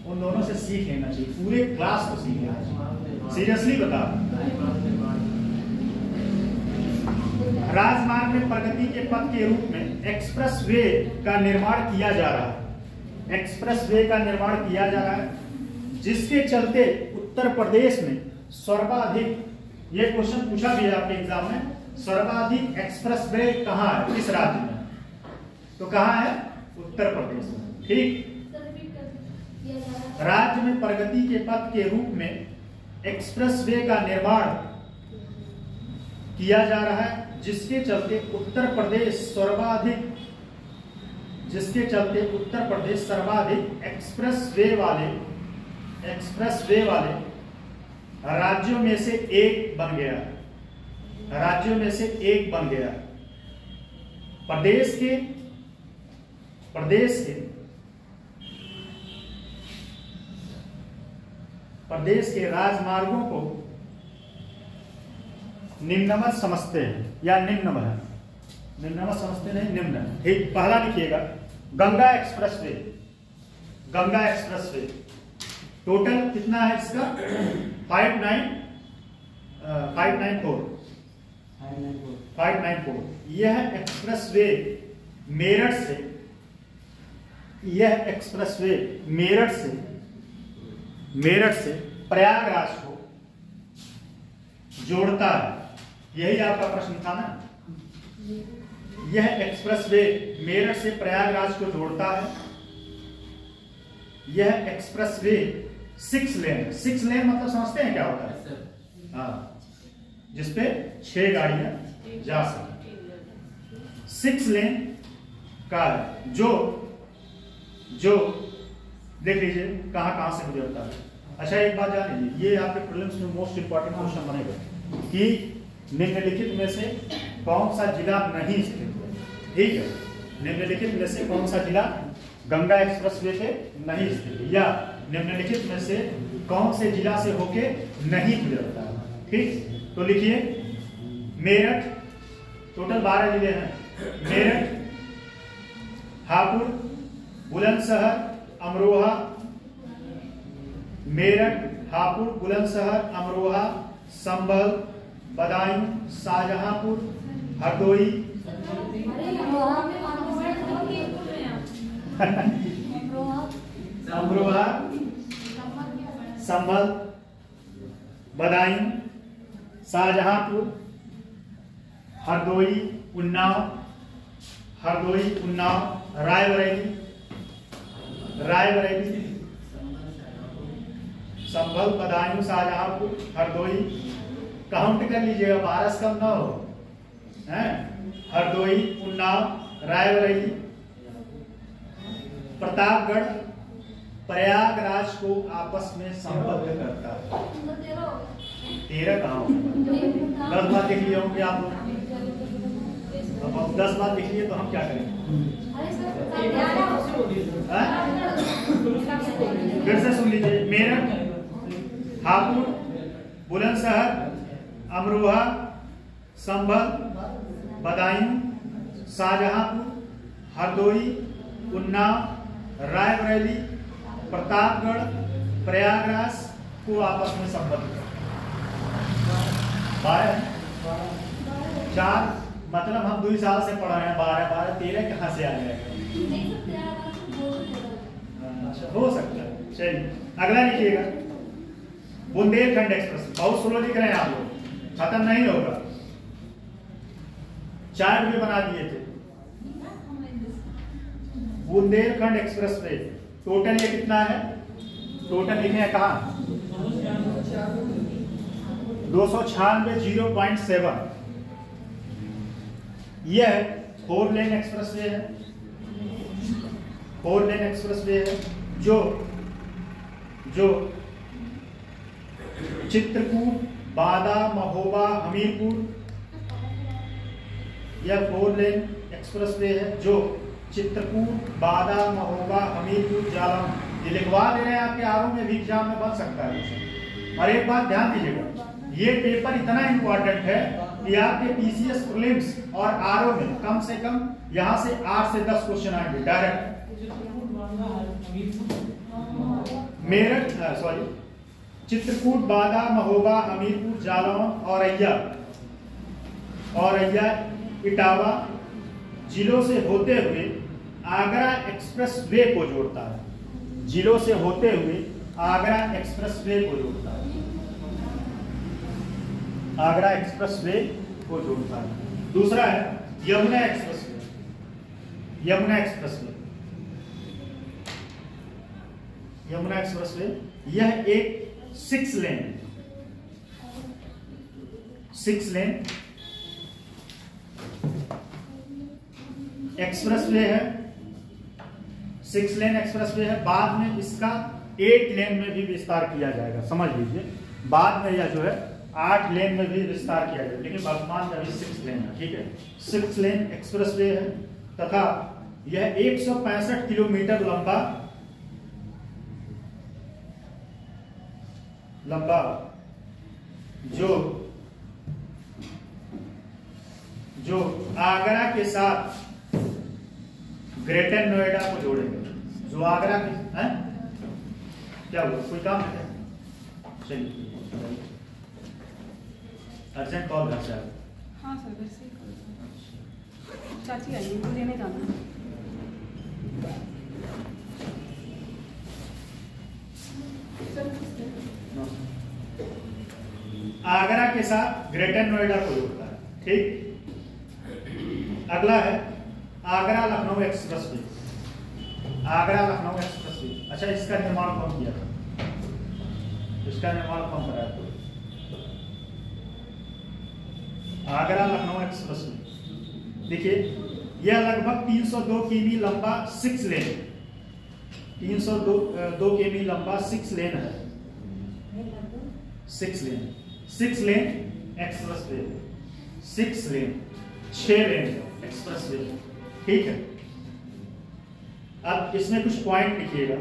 उन दोनों से सीख लेना चाहिए, पूरे क्लास को सीख लेना चाहिए। सीरियसली बता, राजमार्ग में प्रगति के पथ के रूप में एक्सप्रेस वे का निर्माण किया जा रहा है। एक्सप्रेस वे का निर्माण किया जा रहा है, जिसके चलते उत्तर प्रदेश में सर्वाधिक, ये क्वेश्चन पूछा भी है आपके एग्जाम में, सर्वाधिक एक्सप्रेस वे कहाँ है, किस राज्य में? तो कहाँ है? उत्तर प्रदेश में, ठीक। राज्य में प्रगति के पथ के रूप में एक्सप्रेस वे का निर्माण किया जा रहा है, जिसके चलते उत्तर प्रदेश सर्वाधिक एक्सप्रेस वे वाले राज्यों में से एक बन गया। प्रदेश के राजमार्गों को निम्नवत समझते हैं, या निम्न है, निम्नवत समझते नहीं, निम्न। ठीक, पहला लिखिएगा गंगा एक्सप्रेसवे। टोटल कितना है इसका? 594। यह एक्सप्रेसवे मेरठ से प्रयागराज को जोड़ता है। यही आपका प्रश्न था ना। यह एक्सप्रेसवे मेरठ से प्रयागराज को जोड़ता है। यह एक्सप्रेसवे 6 लेन मतलब समझते हैं क्या होता है? हाँ, जिसपे 6 गाड़ियां जा सके। 6 लेन का है, जो देख लीजिए कहां से गुजरता है। अच्छा, एक बात जान लीजिए, ये आपके प्रीलिम्स में मोस्ट इंपॉर्टेंट क्वेश्चन बनेगा कि निम्नलिखित में से कौन सा जिला नहीं स्थित है। ठीक है, निम्नलिखित में से कौन सा जिला गंगा एक्सप्रेसवे पे नहीं स्थित, या निम्नलिखित में से कौन से जिला से होके नहीं गुजरता है। ठीक, तो लिखिए मेरठ, टोटल 12 जिले हैं। मेरठ, हापुड़, बुलंदशहर, अमरोहा, मेरठ, हापुड़, बुलंदशहर, अमरोहा, संभल, बदायूं, शाहजहांपुर, हरदोई, अमरोहा, संभल, बदायूं, शाहजहांपुर, हरदोई, उन्नाव, रायबरेली, संभल, बदायूं, शाहजहांपुर, हरदोई, काउंट कर लीजिएगा, 12 से कम ना हो, हैं? हरदोई, उन्नाव, रायबरेली, प्रतापगढ़, प्रयागराज को आपस में संबद्ध करता है। 13 कहाँ? 10 बार लिख लिए होंगे आप लोग। अब हम 10 बार लिख लिए तो हम क्या करें? फिर से सुन लीजिए। मेरठ, हापुड़, बुलंदशहर, अमरोहा, संभल, बदायूं, शाहजहांपुर, हरदोई, उन्नाव, रायबरेली, प्रतापगढ़, प्रयागराज को आपस में संबद्ध करता है। 12 4 मतलब हम 2 साल से पढ़ रहे हैं। 12 13 कहाँ से आ जाएगा? अच्छा, हो सकता है। चलिए अगला लिखिएगा, बुंदेलखंड एक्सप्रेस। बहुत स्लो लिख रहे हैं आप लोग, खत्म नहीं होगा। चार्ट भी बना दिए थे। बुंदेलखंड एक्सप्रेस वे टोटल ये कितना है? टोटल लिखे हैं कहाँ? 296 0.7। यह 4 लेन एक्सप्रेस वे है। 4 लेन एक्सप्रेस वे है जो चित्रकूट, बादा, महोबा, हमीरपुर, यह 4 लेन एक्सप्रेस वे है जो चित्रकूट, बादा, महोबा, हमीरपुर, जालौन, ये लिखवा दे रहे हैं आपके आरओ में भी, एग्जाम में बन सकता है। और एक बात ध्यान दीजिएगा, ये पेपर इतना इंपॉर्टेंट है कि आपके पीसीएस प्रीलिम्स और आरओ में कम से कम यहां से 8 से 10 क्वेश्चन आएंगे डायरेक्ट। मेरठ, सॉरी, चित्रकूट, बादा, महोबा, हमीरपुर, जालौन, औरैया, इटावा जिलों से होते हुए आगरा एक्सप्रेस वे को जोड़ता है। जिलों से होते हुए आगरा एक्सप्रेस वे को जोड़ता है। आगरा एक्सप्रेस वे को जोड़ता है। दूसरा है Yamuna express way. Yamuna express way, Yamuna express way, यह एक 6 लेन एक्सप्रेस वे है। 6 लेन एक्सप्रेस वे है। बाद में इसका 8 लेन में भी विस्तार किया जाएगा, समझ लीजिए। बाद में यह जो है 8 लेन में भी विस्तार किया जाएगा, लेकिन वर्तमान में अभी 6 लेन है। ठीक है, 6 लेन एक्सप्रेस वे है तथा यह 165 किलोमीटर लंबा जो आगरा के साथ ग्रेटर नोएडा को जोड़ेंगे। जो आगरा के क्या हुआ, कोई काम है? चलिए, अर्जेंट कॉल घर से आए। हाँ सर, वैसे ही चाची आई है, लेने जाना है। आगरा के साथ ग्रेटर नोएडा को जोड़ता है। ठीक, अगला है Agra Lucknow express way. Agra Lucknow express way, अच्छा, इसका निर्माण कौन किया था? इसका निर्माण कौन कराया? आगरा लखनऊ एक्सप्रेस वे, देखिए, यह लगभग 302 किमी लंबा 6 लेन, 302 किमी लंबा 6 लेन है। 6 लेन एक्सप्रेस वे, 6 लेन एक्सप्रेस वे। ठीक है, अब इसमें कुछ पॉइंट लिखिएगा।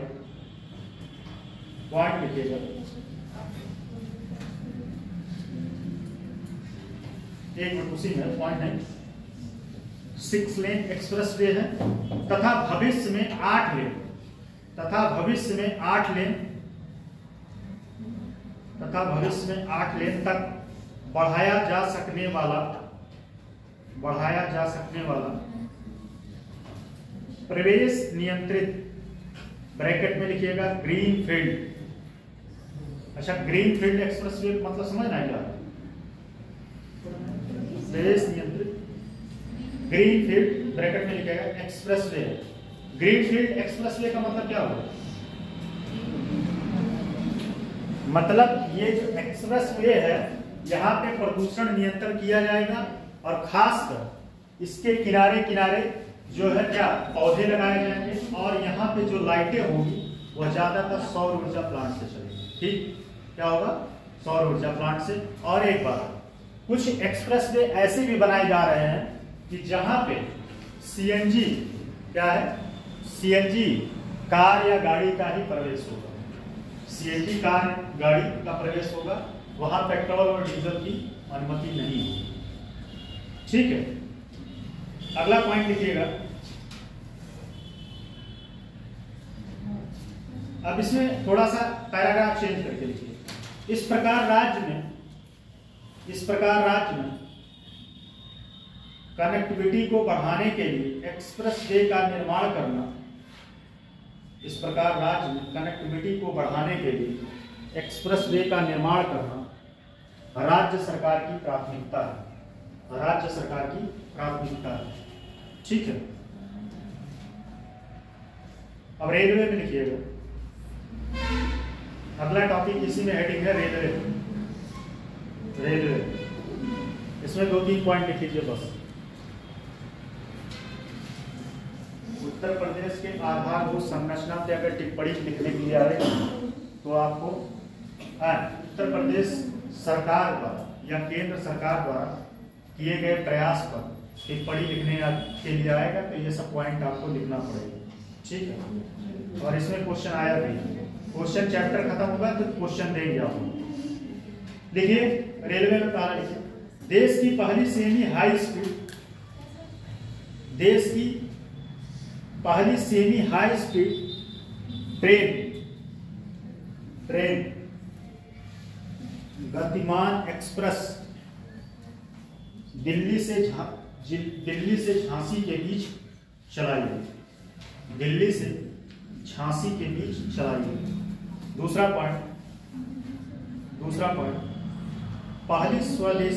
एक मिनट, उसी में पॉइंट है। 6 लेन एक्सप्रेस वे है तथा भविष्य में 8 लेन तक बढ़ाया जा सकने वाला प्रवेश नियंत्रित, ब्रैकेट में लिखिएगा ग्रीन फील्ड। अच्छा, ग्रीन फील्ड एक्सप्रेस वे मतलब समझना है क्या? प्रवेश नियंत्रित ग्रीन फील्ड, ब्रैकेट में लिखिएगा express way. Green field express way का मतलब क्या होगा? मतलब ये जो एक्सप्रेस वे है यहाँ पे प्रदूषण नियंत्रण किया जाएगा और खासकर इसके किनारे किनारे जो है क्या पौधे लगाए जाएंगे और यहाँ पे जो लाइटें होंगी वह ज्यादातर सौर ऊर्जा प्लांट से चलेगी। ठीक, क्या होगा? सौर ऊर्जा प्लांट से। और एक बात, कुछ एक्सप्रेस वे ऐसे भी बनाए जा रहे हैं कि जहां पे सीएनजी क्या है, सीएनजी कार या गाड़ी का ही प्रवेश होगा। सीएनजी कार गाड़ी का प्रवेश होगा, वहां पेट्रोल और डीजल की अनुमति नहीं होगी। ठीक है, अगला पॉइंट लिखिएगा। अब इसमें थोड़ा सा पैराग्राफ चेंज करके लिखिए। इस प्रकार राज्य में कनेक्टिविटी को बढ़ाने के लिए एक्सप्रेस वे का निर्माण करना, इस प्रकार राज्य में कनेक्टिविटी को बढ़ाने के लिए एक्सप्रेस वे का निर्माण करना राज्य सरकार की प्राथमिकता है। राज्य सरकार की प्राथमिकता है। ठीक है, अब रेलवे में लिखिएगा। अगला टॉपिक इसी में हेडिंग है रेलवे। रेलवे, इसमें 2-3 पॉइंट लिख लीजिए बस। उत्तर प्रदेश के आधारभूत संरचना पे अगर टिप्पणी लिखने के लिए आए तो आपको उत्तर प्रदेश सरकार द्वारा या केंद्र सरकार द्वारा किए गए प्रयास पर टिप्पणी लिखने के लिए आएगा तो ये सब पॉइंट आपको लिखना पड़ेगा। ठीक है, और इसमें क्वेश्चन आया भी, क्वेश्चन चैप्टर खत्म होगा तो क्वेश्चन देंगे आपको। देखिए रेलवे में पहला लिखिए, देश की पहली सेमी हाई स्पीड, देश की पहली सेमी हाई स्पीड ट्रेन गतिमान एक्सप्रेस दिल्ली से झांसी के बीच चलाई गई। दिल्ली से झांसी के बीच चलाई गई। दूसरा पॉइंट, पहली स्वदेश,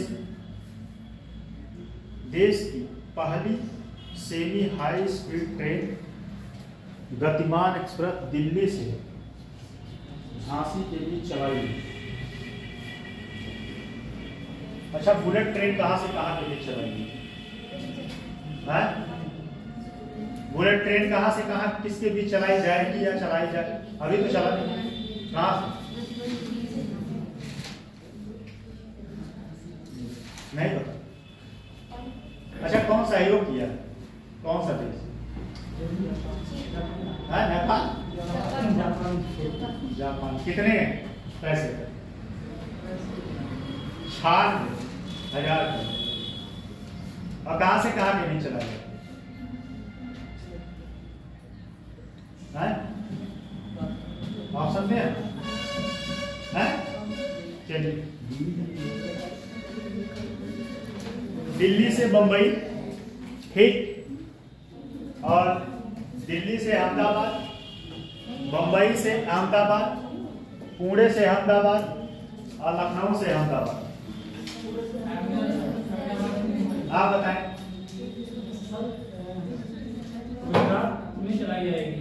देश की पहली सेमी हाई स्पीड ट्रेन गतिमान एक्सप्रेस दिल्ली से झांसी के बीच चलाई गई। अच्छा, बुलेट ट्रेन कहां से कहां के बीच चलाई गई? बुलेट ट्रेन कहां से कहां किसके बीच चलाई जाएगी या चलाई जाए? अभी तो चला नहीं, कहां से? नहीं पता। अच्छा, कौन सहयोग किया? कौन सा देश? नेपाल, जापान। कितने पैसे? 96,000। और कहां से कहां के नहीं चला गया? ऑप्शन में है? चलिए, दिल्ली से बंबई, ठीक, और दिल्ली से अहमदाबाद, बंबई से अहमदाबाद, पुणे से अहमदाबाद और लखनऊ से अहमदाबाद। आप बताएं। गुजरात में चलाई जाएगी।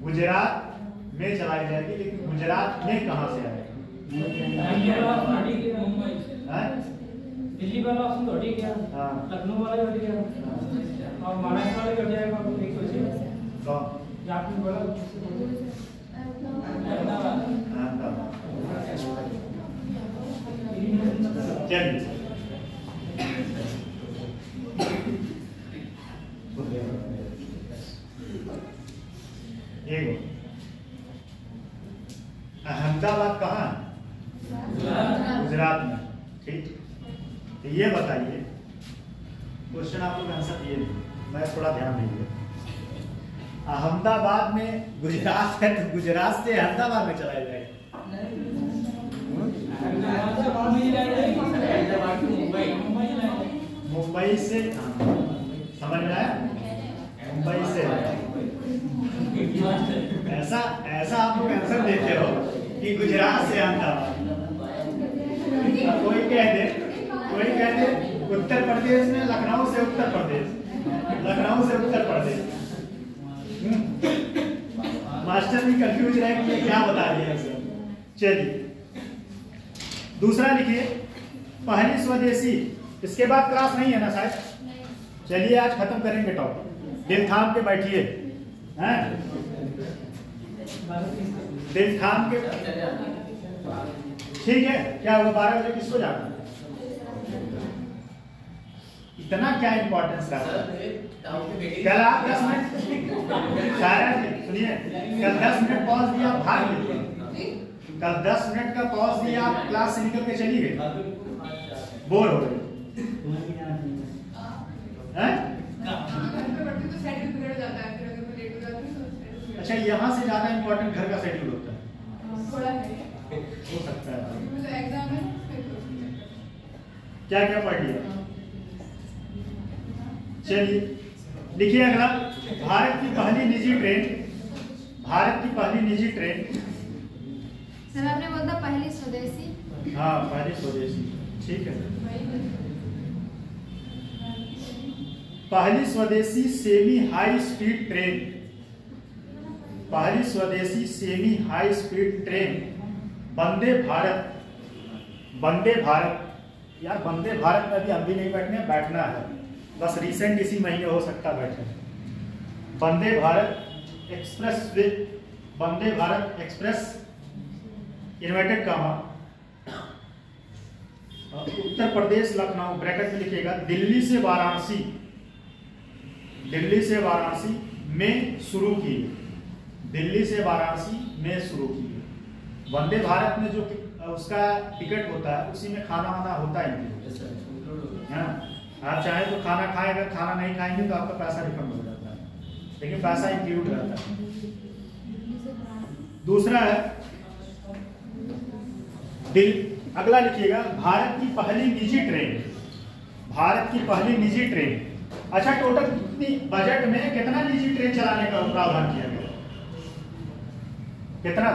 गुजरात में चलाई जाएगी, लेकिन गुजरात में कहां से आएगी? दिल्ली वाला ऑप्शन तो हट गया, लखनऊ वाला हट गया और महाराष्ट्र वाले हट जाएगा। एक सोचिए, झारखंड वाला अहमदाबाद कहाँ है? गुजरात में। ठीक, तो ये बताइए, क्वेश्चन आप लोग आंसर दिए नहीं, मैं थोड़ा ध्यान दीजिए। अहमदाबाद में गुजरात है तो गुजरात से अहमदाबाद में चलाया जाएगा। मुंबई से, समझ में आया? मुंबई से। ऐसा आप लोग आंसर देते हो कि गुजरात से अहमदाबाद। कोई कह दे उत्तर प्रदेश में लखनऊ से उत्तर प्रदेश, लखनऊ से उत्तर प्रदेश। मास्टर भी कंफ्यूज रहे कि ये क्या बता दिया सर। चलिए दूसरा लिखिए, पहली स्वदेशी। इसके बाद क्लास नहीं है ना शायद? चलिए आज खत्म करेंगे टॉपिक। दिल थाम के बैठिए, हैं? दिल थाम के, ठीक है? क्या हुआ 12 बजे किसको जाना है? इतना क्या इंपॉर्टेंस रहा? कल आप 10 मिनट सुनिए, कल 10 मिनट पॉज दिया, भाग लीजिए। कल 10 मिनट का पॉज दिया, आप क्लास से निकल के चली गई, बोर हो गई, हैं? अच्छा, यहाँ से ज्यादा इंपॉर्टेंट घर का शेड्यूल होता है, हो सकता है। क्या क्या पढ़ लिया? चलिए लिखिए अगला, भारत की पहली निजी ट्रेन। भारत की पहली निजी ट्रेन। सर आपने बोला पहली स्वदेशी। हाँ पहली स्वदेशी, ठीक है। पहली स्वदेशी सेमी हाई स्पीड ट्रेन। पहली स्वदेशी semi high speed train Vande Bharat. Vande Bharat, यार वंदे भारत में अभी हम भी नहीं बैठने, बैठना है बस, रिसेंट इसी महीने हो सकता बैठे। Vande Bharat express way, Vande Bharat express inverted comma, Uttar Pradesh Lucknow, bracket में लिखिएगा, दिल्ली से वाराणसी, दिल्ली से वाराणसी में शुरू की। दिल्ली से वाराणसी में शुरू की। वंदे भारत में जो उसका टिकट होता है उसी में खाना वाना होता है ना। आप चाहे तो खाना खाएं, अगर खाना नहीं खाएंगे तो आपका पैसा रिफंड हो जाता है, लेकिन पैसा इंक्लूड रहता है। दूसरा है अगला लिखिएगा, भारत की पहली निजी ट्रेन। भारत की पहली निजी ट्रेन। अच्छा, टोटल कितनी बजट में कितना निजी ट्रेन चलाने का प्रावधान किया गया? कितना?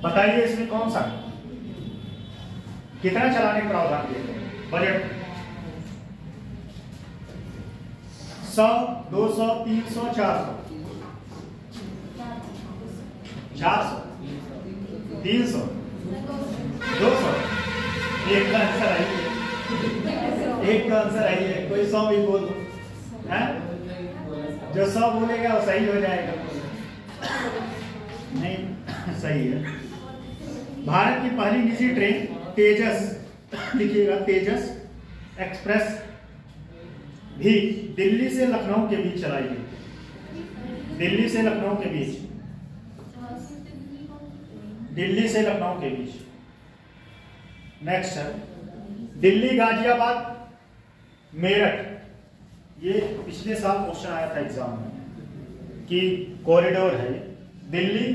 बताइए इसमें कौन सा, कितना चलाने का प्रावधान किया गया? बजट 100, 200, 300, 400, 300, 200। एक का आंसर आइए, एक का आंसर आइए, कोई 100 भी बोल दो, हैं? जो 100 बोलेगा वो सही हो जाएगा। नहीं सही है। भारत की पहली निजी ट्रेन तेजस, लिखिएगा तेजस एक्सप्रेस भी दिल्ली से लखनऊ के बीच चलाई गई। दिल्ली से लखनऊ के बीच, दिल्ली से लखनऊ के बीच। नेक्स्ट है दिल्ली गाजियाबाद मेरठ। ये पिछले साल क्वेश्चन आया था एग्जाम में कि कॉरिडोर है Delhi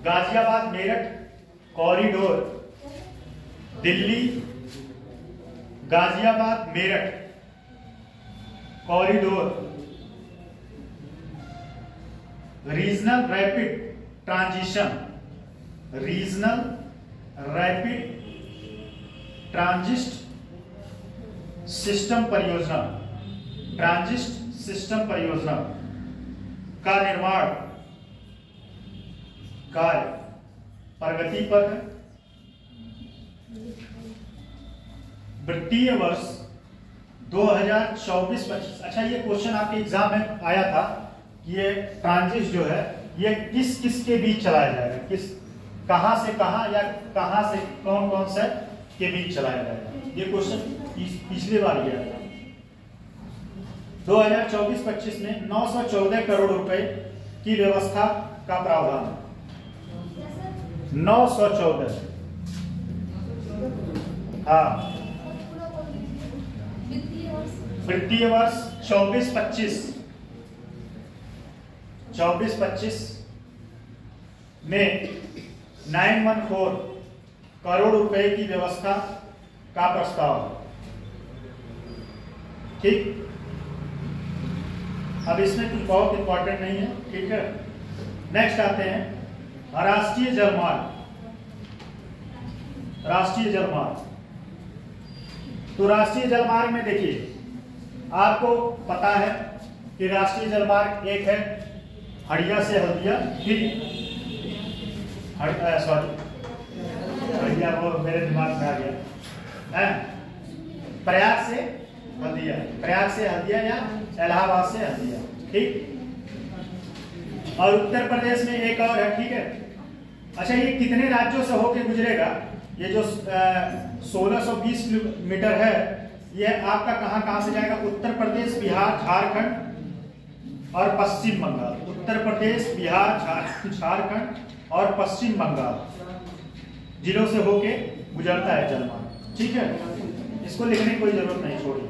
Ghaziabad Meerut corridor. Delhi Ghaziabad Meerut corridor regional rapid transition, regional rapid transit system परियोजना, ट्रांजिस्ट सिस्टम परियोजना का निर्माण कार्य प्रगति पर है। वित्तीय वर्ष 2024-25। अच्छा, ये क्वेश्चन आपके एग्जाम में आया था कि ये ट्रांजिस्ट जो है ये किस किस के बीच चलाया जाएगा, किस कहां से कहां या कहां से कौन कौन से के बीच चलाया जाएगा। ये क्वेश्चन पिछली बार आया था। 2024-25 में 914 करोड़ रुपए की व्यवस्था का प्रावधान। 914, हाँ। वित्तीय वर्ष 24-25 में 914 करोड़ रुपए की व्यवस्था का प्रस्ताव। ठीक, अब इसमें कुछ बहुत इंपॉर्टेंट नहीं है, ठीक है। नेक्स्ट आते हैं राष्ट्रीय जलमार्ग। राष्ट्रीय जलमार्ग। तो राष्ट्रीय जलमार्ग में देखिए, आपको पता है कि राष्ट्रीय जलमार्ग एक है हड़िया से हल्दिया, ठीक, हल्दिया वो मेरे दिमाग में आ गया है, प्रयाग से हल्दिया, प्रयाग से हल्दिया या इलाहाबाद से हल्दिया, ठीक। और उत्तर प्रदेश में एक और है, ठीक है। अच्छा, ये कितने राज्यों से होकर गुजरेगा? ये जो 1620 किलोमीटर है, ये आपका कहाँ से जाएगा? उत्तर प्रदेश, बिहार, झारखंड और पश्चिम बंगाल। उत्तर प्रदेश, बिहार, झारखंड और पश्चिम बंगाल जिलों से होके गुजरता है जलमार्ग, ठीक है। इसको लिखने की कोई जरूरत नहीं, छोड़िए,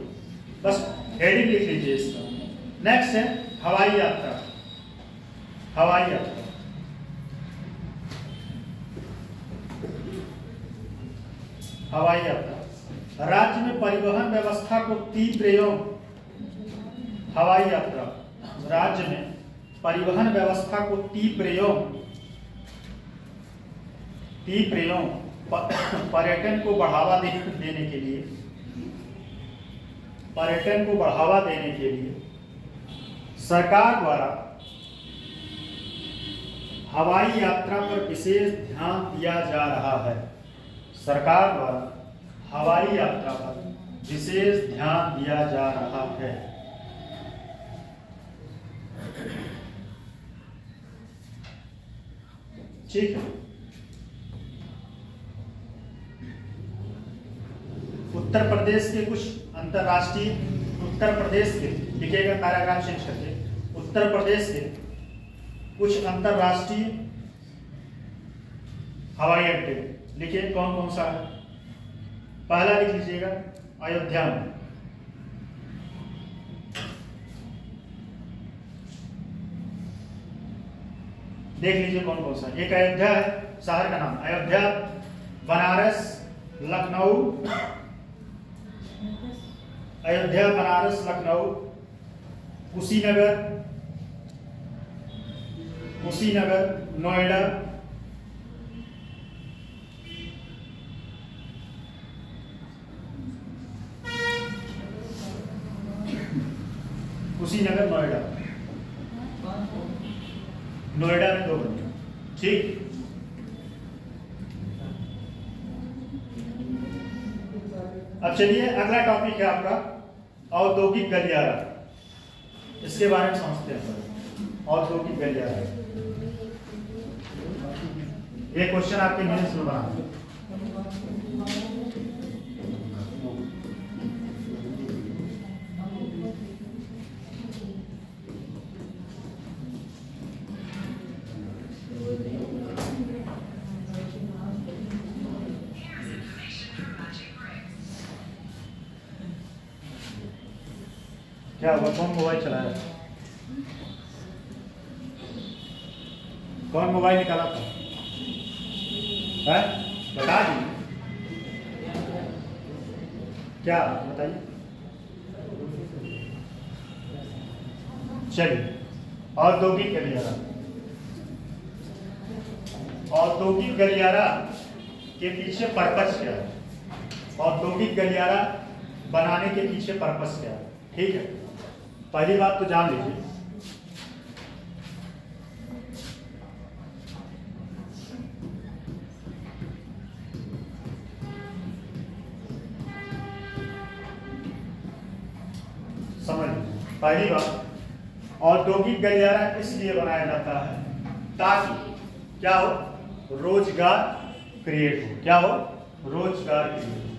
बस हेडिंग लिख लीजिए इसका। नेक्स्ट है हवाई यात्रा। हवाई यात्रा, हवाई यात्रा राज्य में परिवहन व्यवस्था को तीव्र एवं हवाई यात्रा राज्य में परिवहन व्यवस्था को तीव्र एवं पर्यटन को बढ़ावा देने के लिए, पर्यटन को बढ़ावा देने के लिए सरकार द्वारा हवाई यात्रा पर विशेष ध्यान दिया जा रहा है। सरकार द्वारा हवाई यात्रा पर विशेष ध्यान दिया जा रहा है। ठीक है। उत्तर प्रदेश के कुछ अंतरराष्ट्रीय, उत्तर प्रदेश के, लिखिएगा पैराग्राफ चेंज करके, उत्तर प्रदेश के कुछ अंतरराष्ट्रीय हवाई अड्डे लिखिए, कौन कौन सा है? पहला लिख लीजिएगा अयोध्या में, देख लीजिए कौन कौन सा। एक अयोध्या है, शहर का नाम अयोध्या, बनारस, लखनऊ, अयोध्या, बनारस, लखनऊ, कुशीनगर, नोएडा, कुशीनगर, नोएडा में 2 बने, ठीक। अब चलिए अगला टॉपिक है आपका औद्योगिक गलियारा। इसके बारे में समझते हैं। औद्योगिक गलियारा, ये क्वेश्चन आपके मेंस में बना। क्या हुआ? कौन मोबाइल चला रहा है? कौन मोबाइल निकाला था? है? बता दीजिए, क्या बताइए। चलिए, औद्योगिक गलियारा। औद्योगिक गलियारा के पीछे पर्पस क्या है? औद्योगिक गलियारा बनाने के पीछे पर्पस क्या है? ठीक है, पहली बात तो जान लीजिए, समझ लीजिए। पहली बात, औद्योगिक गलियारा इसलिए बनाया जाता है ताकि क्या हो? रोजगार क्रिएट हो। क्या हो? रोजगार क्रिएट हो।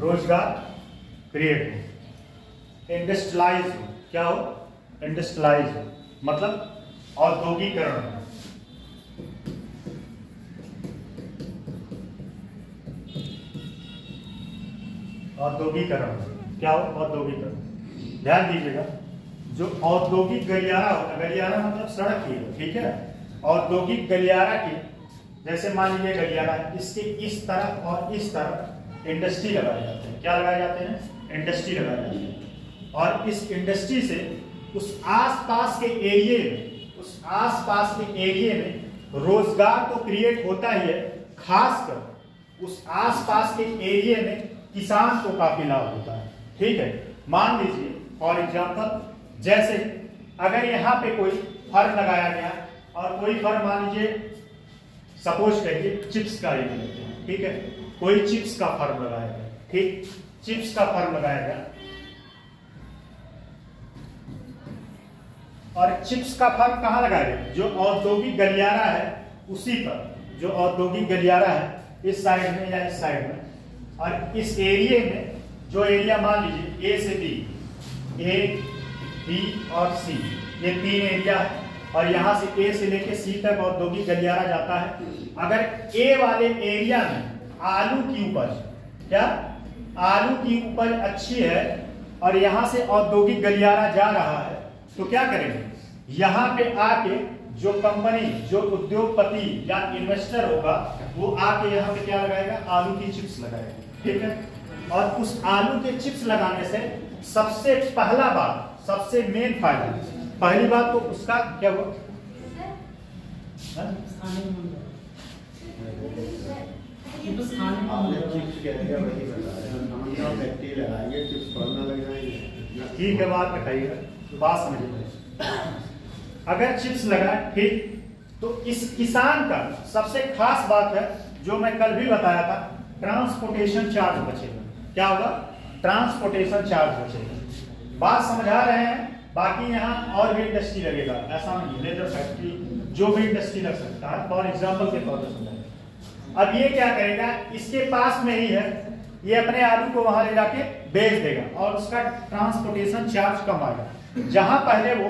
रोजगार क्रिएट हो, इंडस्ट्रियलाइज हो। क्या हो? इंडस्ट्रियलाइज हो, मतलब औद्योगिकरण हो। औद्योगिकरण, क्या हो? औद्योगिकरण। ध्यान दीजिएगा, जो औद्योगिक गलियारा होता है, गलियारा मतलब सड़क ही है, ठीक है। औद्योगिक गलियारा के, जैसे मान लीजिए गलियारा, इसके इस तरफ और इस तरफ इंडस्ट्री लगाए जाते हैं। क्या लगाए जाते हैं? इंडस्ट्री लगाए जाते हैं। और इस इंडस्ट्री से उस आसपास के एरिए में रोजगार तो क्रिएट होता ही है, खासकर उस आसपास के एरिए में किसान को काफी लाभ होता है। ठीक है, मान लीजिए फॉर एग्जांपल, जैसे अगर यहाँ पे कोई फर्म लगाया गया और कोई फर्म मान लीजिए सपोज करिए चिप्स का ही लेते हैं, ठीक है, कोई चिप्स का फर्म लगाया गया, ठीक, चिप्स का फर्म लगाया गया और चिप्स का फर्म कहाँ लगाया गया? जो औद्योगिक गलियारा है उसी पर, जो औद्योगिक गलियारा है इस साइड में या इस साइड में, और इस एरिया में जो एरिया मान लीजिए ए से बी, ए बी और सी, ये 3 एरिया है और यहाँ से ए से लेके सी तक औद्योगिक गलियारा जाता है। अगर ए वाले एरिया में आलू की उपज, क्या आलू की उपज अच्छी है और यहाँ से औद्योगिक गलियारा जा रहा है, तो क्या करेंगे? यहाँ पे आके जो कंपनी, जो उद्योगपति या इन्वेस्टर होगा वो आके यहाँ पे क्या लगाएगा? आलू की चिप्स लगाएगा, ठीक है। और उस आलू के चिप्स लगाने से सबसे पहला बात, सबसे मेन फायदा, पहली बात तो उसका क्या हुआ? ठीक है, बात बताइएगा, बात समझिए। अगर चिप्स लगा, ठीक, तो इस किसान का सबसे खास बात है जो मैं कल भी बताया था, ट्रांसपोर्टेशन चार्ज बचेगा। क्या होगा? ट्रांसपोर्टेशन चार्ज बचेगा। बात समझा रहे हैं? बाकी यहाँ और भी इंडस्ट्री लगेगा, ऐसा नहीं, लेदर फैक्ट्री, जो भी इंडस्ट्री लग सकता है, फॉर एग्जाम्पल के तौर पर समझाएगा। अब ये क्या करेगा? इसके पास में ही है, ये अपने आलू को वहां ले जाके बेच देगा और उसका ट्रांसपोर्टेशन चार्ज कम आएगा। जहां पहले वो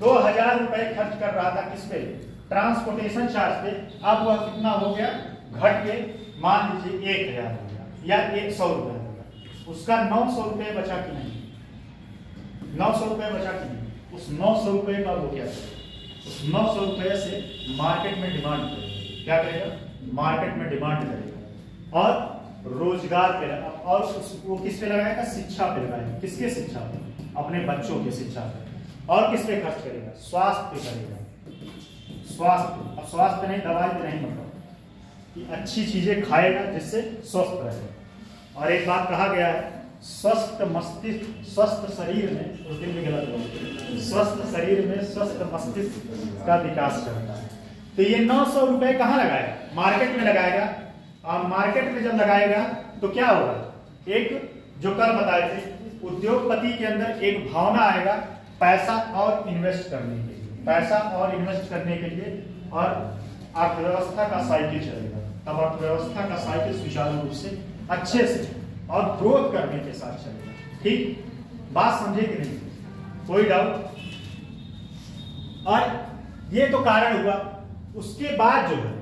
2000 रुपए खर्च कर रहा था किस पे? ट्रांसपोर्टेशन चार्ज पे, अब वह कितना हो गया? घट के मान लीजिए 1000 हो गया या 100 रुपए हो गया। उसका 900 रुपए बचा कि नहीं? 900 रुपए बचा कि नहीं? उस 900 रुपए का वो क्या करेगा? उस 900 रुपए से मार्केट में डिमांड करेगा। क्या करेगा? मार्केट में डिमांड करेगा और रोजगार पे, और वो किस पे लगाएगा? शिक्षा पे लगाएगा। किसके शिक्षा पे? अपने बच्चों की शिक्षा पे। और किस पे खर्च करेगा? स्वास्थ्य पे करेगा। स्वास्थ्य, अब स्वास्थ्य नहीं, दवाई पे नहीं, मतलब कि अच्छी चीजें खाएगा जिससे स्वस्थ रहेगा। और एक बात कहा गया है, स्वस्थ मस्तिष्क, स्वस्थ शरीर में, उस दिन भी गलत बोल, स्वस्थ शरीर में स्वस्थ मस्तिष्क का विकास करता है। तो ये 900 रुपए कहाँ लगाएगा? मार्केट में लगाएगा। और मार्केट में जब लगाएगा तो क्या होगा? एक जो कल बताए थे, उद्योगपति के अंदर एक भावना आएगा पैसा और इन्वेस्ट करने के लिए, पैसा और इन्वेस्ट करने के लिए, और अर्थव्यवस्था का साइकिल चलेगा। तब अर्थव्यवस्था का साइकिल सुचारू रूप से, अच्छे से और ग्रोथ करने के साथ चलेगा। ठीक, बात समझे कि नहीं? कोई डाउट? और ये तो कारण हुआ। उसके बाद जो है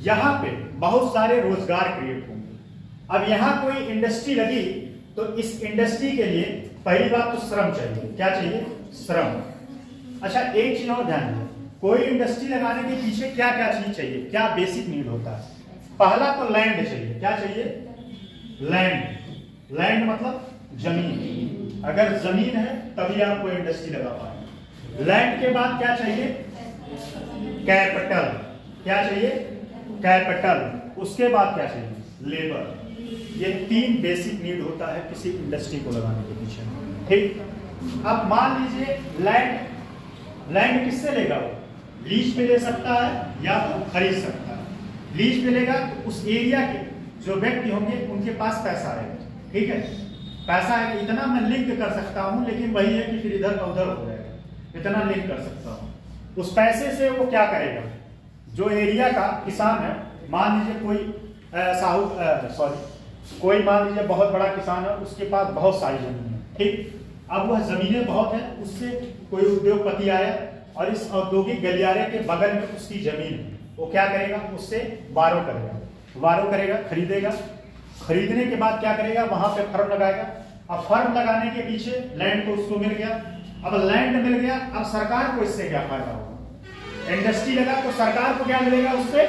यहाँ पे बहुत सारे रोजगार क्रिएट होंगे। अब यहाँ कोई इंडस्ट्री लगी तो इस इंडस्ट्री के लिए पहली बात तो श्रम चाहिए। क्या चाहिए? श्रम। अच्छा, एक चीज और ध्यान दें, कोई इंडस्ट्री लगाने के पीछे क्या क्या चीज चाहिए? क्या बेसिक नीड होता है? पहला तो लैंड चाहिए। क्या चाहिए? लैंड। लैंड मतलब जमीन। अगर जमीन है तभी आप कोई इंडस्ट्री लगा पाएंगे। लैंड के बाद क्या चाहिए? कैपिटल। क्या चाहिए? कैपिटल। उसके बाद क्या चाहिए? लेबर। ये 3 बेसिक नीड होता है किसी इंडस्ट्री को लगाने के पीछे। ठीक, अब मान लीजिए लैंड किससे लेगा? वो लीज पे ले सकता है या तो खरीद सकता है। लीज पे लेगा तो उस एरिया के जो व्यक्ति होंगे उनके पास पैसा है। ठीक है, पैसा है कि इतना मैं लिंक कर सकता हूं, लेकिन वही है कि फिर इधर का उधर हो जाएगा, इतना लिंक कर सकता हूं। उस पैसे से वो क्या करेगा? जो एरिया का किसान है, मान लीजिए कोई मान लीजिए बहुत बड़ा किसान है, उसके पास बहुत सारी जमीन है। ठीक, अब वह जमीनें बहुत है, उससे कोई उद्योगपति आया और इस औद्योगिक गलियारे के बगल में उसकी जमीन है, वो क्या करेगा? उससे बारो करेगा, खरीदेगा। खरीदने के बाद क्या करेगा? वहां पे फर्म लगाएगा। अब फर्म लगाने के पीछे लैंड तो उसको मिल गया। अब लैंड मिल गया, अब सरकार को इससे क्या फायदा होगा? इंडस्ट्री लगा तो सरकार को क्या मिलेगा? उससे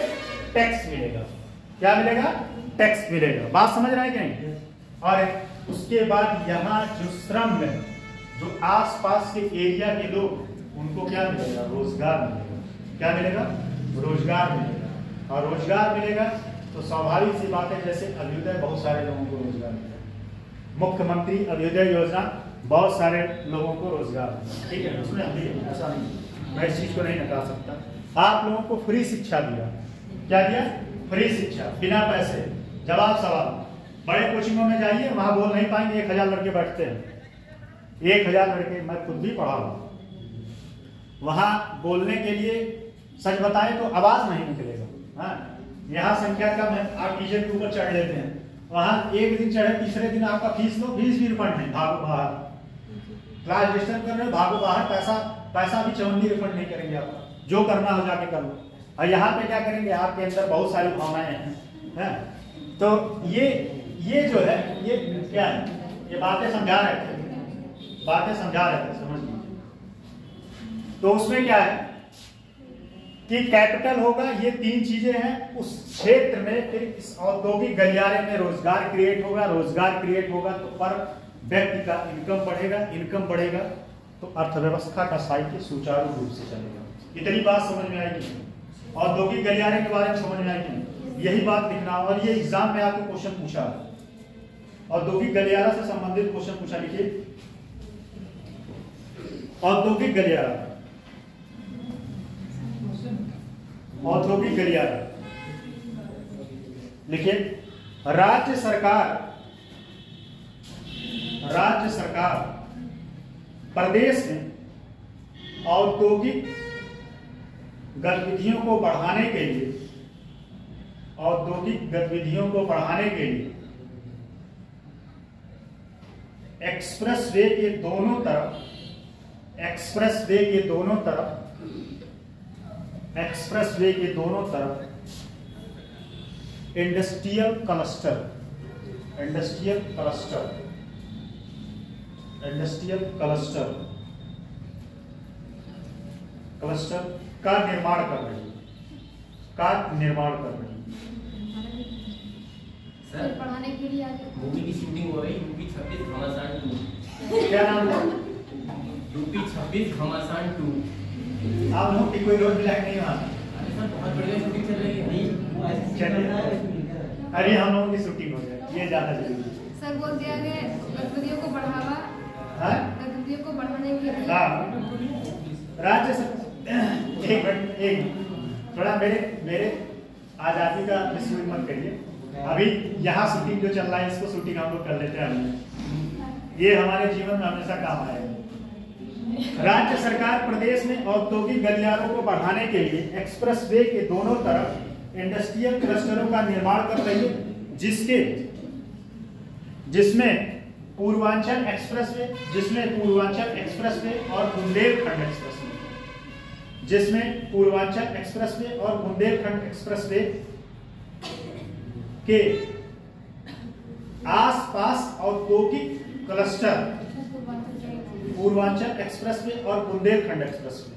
टैक्स मिलेगा। क्या मिलेगा? टैक्स मिलेगा। बात समझ रहे हैं कि नहीं? और उसके बाद यहाँ जो जो आसपास के एरिया के लोग, उनको क्या मिलेगा? रोजगार मिलेगा। क्या मिलेगा? रोजगार मिलेगा। और रोजगार मिलेगा तो स्वाभाविक सी बात है, जैसे अभ्युदय बहुत सारे लोगों को रोजगार मिलेगा, मुख्यमंत्री अभ्युदय योजना बहुत सारे लोगों को रोजगार मिलेगा। ठीक है, उसमें अभी ऐसा नहीं, मैं इस चीज को नहीं नकार सकता। आप लोगों को फ्री शिक्षा दिया। क्या दिया? फ्री शिक्षा, बिना पैसे। जवाब सवाल, बड़े कोचिंगों में जाइए, वहां बोल नहीं पाएंगे, 1000 लड़के बैठते हैं, 1000 लड़के, मैं खुद भी पढ़ा हूं, वहां बोलने के लिए सच बताएं तो आवाज नहीं निकलेगा। हाँ, यहाँ संख्या कम है, आप टीचर के ऊपर चढ़ लेते हैं, वहां एक दिन चढ़े, तीसरे दिन आपका फीस लो, फीस भी रिफंड नहीं, भागो बाहर। क्लास डिस्टर्ब कर रहे हो, भागो बाहर, पैसा भी चवन्नी रिफंड नहीं करेंगे आपका, जो करना हो जाके कर लो। और यहाँ पे क्या करेंगे? आपके अंदर बहुत सारी भावनाएं हैं, तो ये जो है, ये क्या है? ये बातें समझा रहे थे, समझ लीजिए। तो उसमें क्या है कि कैपिटल होगा, ये 3 चीजें हैं, उस क्षेत्र में फिर इस औद्योगिक गलियारे में रोजगार क्रिएट होगा, तो पर व्यक्ति का इनकम बढ़ेगा, तो अर्थव्यवस्था का साइकिल सुचारू रूप से चलेगा। इतनी बात समझ में आएगी? औद्योगिक गलियारे के बारे में समझ में आएगी? यही बात लिखना, और ये एग्जाम में आपको क्वेश्चन पूछा, औद्योगिक गलियारा से संबंधित क्वेश्चन पूछा। लिखिए, औद्योगिक गलियारा, लिखिए, राज्य सरकार प्रदेश में औद्योगिक गतिविधियों को बढ़ाने के लिए एक्सप्रेसवे के दोनों तरफ इंडस्ट्रियल क्लस्टर का निर्माण कर रही है। सर पढ़ाने के लिए मूवी की शूटिंग हो रही, यूपी 26 घमासान 2। क्या नाम है? यूपी 26 घमासान 2। आप लोग की कोई रोड ब्लैक नहीं वहाँ? अरे सर बहुत बढ़िया शूटिंग चल रही है। नहीं चलिए, अरे हम लोगों की शूटिंग हो जाए, ये ज्यादा जरूरी है। सर बोल दिया गया गतिविधियों को बढ़ावा, गतिविधियों को बढ़ाने के लिए। हाँ, राज्य सरकार, एक थोड़ा मेरे आजादी का मिसयूज मत करिए। अभी यहाँ शूटिंग जो चल रहा है, इसको शूटिंग हम लोग कर लेते हैं, ये हमारे जीवन में हमेशा काम आएगा। राज्य सरकार प्रदेश में औद्योगिक गलियारों को बढ़ाने के लिए एक्सप्रेसवे के दोनों तरफ इंडस्ट्रियल क्लस्टरों का निर्माण कर रही है, जिसमें पूर्वांचल एक्सप्रेसवे और बुंदेलखंड एक्सप्रेसवे के आसपास औद्योगिक क्लस्टर, पूर्वांचल एक्सप्रेसवे और बुंदेलखंड एक्सप्रेसवे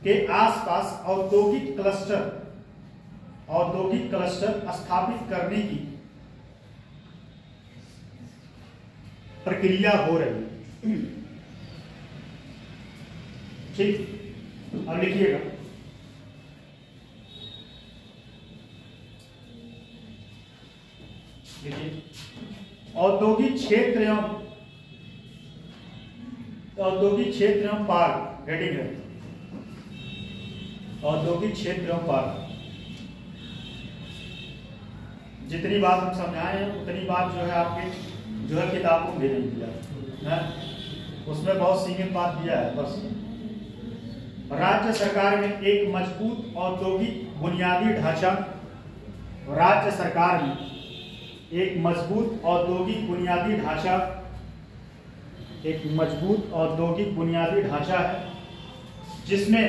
के आसपास औद्योगिक क्लस्टर स्थापित करने की प्रक्रिया हो रही है। ठीक, अब लिखिएगा, औद्योगिक क्षेत्र एवं पार्क, हेडिंग है औद्योगिक क्षेत्र एवं पार्क। जितनी बात हम समझाए हैं उतनी बात जो है आपके जो है किताबों में नहीं दिया है, उसमें बहुत सीमित बात दिया है बस। राज्य सरकार में एक मजबूत औद्योगिक बुनियादी ढांचा, राज्य सरकार में एक मजबूत औद्योगिक बुनियादी ढांचा है, जिसमें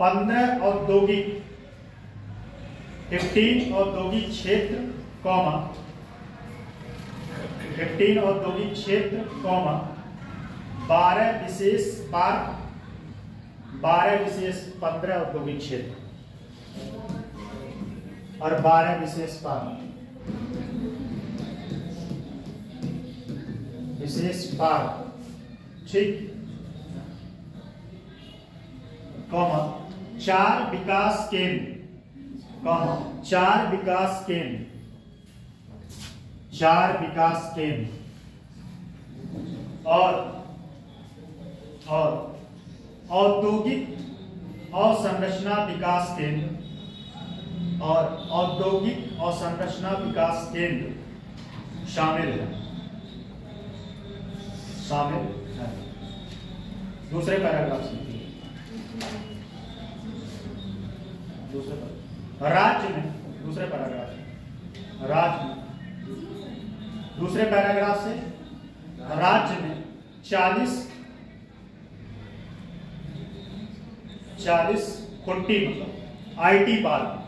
15 औद्योगिक क्षेत्र, 12 विशेष पार्क, 15 औद्योगिक क्षेत्र और 12 विशेष पार्क, शेष पार, ठीक, कॉमा 4 विकास केंद्र, कॉमा 4 विकास केंद्र, 4 विकास केंद्र और औद्योगिक अवसंरचना विकास केंद्र और औद्योगिक अवसंरचना विकास केंद्र शामिल है, शामिल है। दूसरे पैराग्राफ से राज्य में, दूसरे पैराग्राफ से राज्य में, दूसरे पैराग्राफ से राज्य में 40 40 IT park,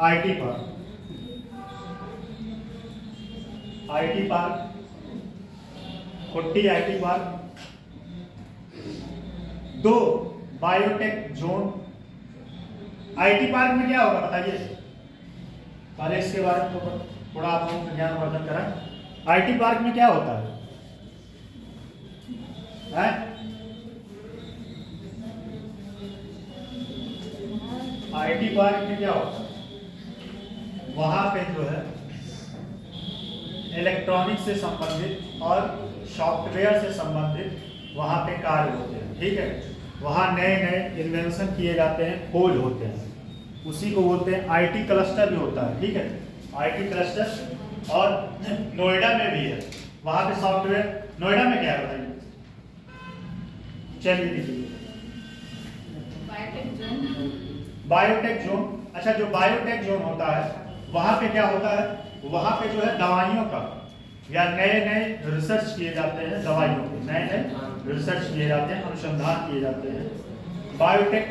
IT park, IT park 40 IT park, 2 biotech zone. IT park में क्या होगा बताइए, पहले इसके बारे में थोड़ा आप लोगों को ज्ञान वर्धन कराएं। आईटी पार्क में क्या होता है? आईटी पार्क में क्या होता है? वहां पे जो है इलेक्ट्रॉनिक से संबंधित और सॉफ्टवेयर से संबंधित वहां पे कार्य होते हैं, ठीक है। वहां नए नए इन्वेंशन किए जाते हैं, खोज होते हैं, उसी को बोलते हैं आईटी क्लस्टर भी होता है, ठीक है, आईटी क्लस्टर। और नोएडा में भी है, वहां पे सॉफ्टवेयर। नोएडा में क्या है बताइए, चलिए देखिए। बायोटेक जोन, अच्छा जो बायोटेक जोन होता है वहां पे क्या होता है, वहां पे जो है दवाइयों का या नए नए रिसर्च किए जाते हैं, दवाइयों के नए नए रिसर्च किए जाते हैं, अनुसंधान किए जाते हैं, बायोटेक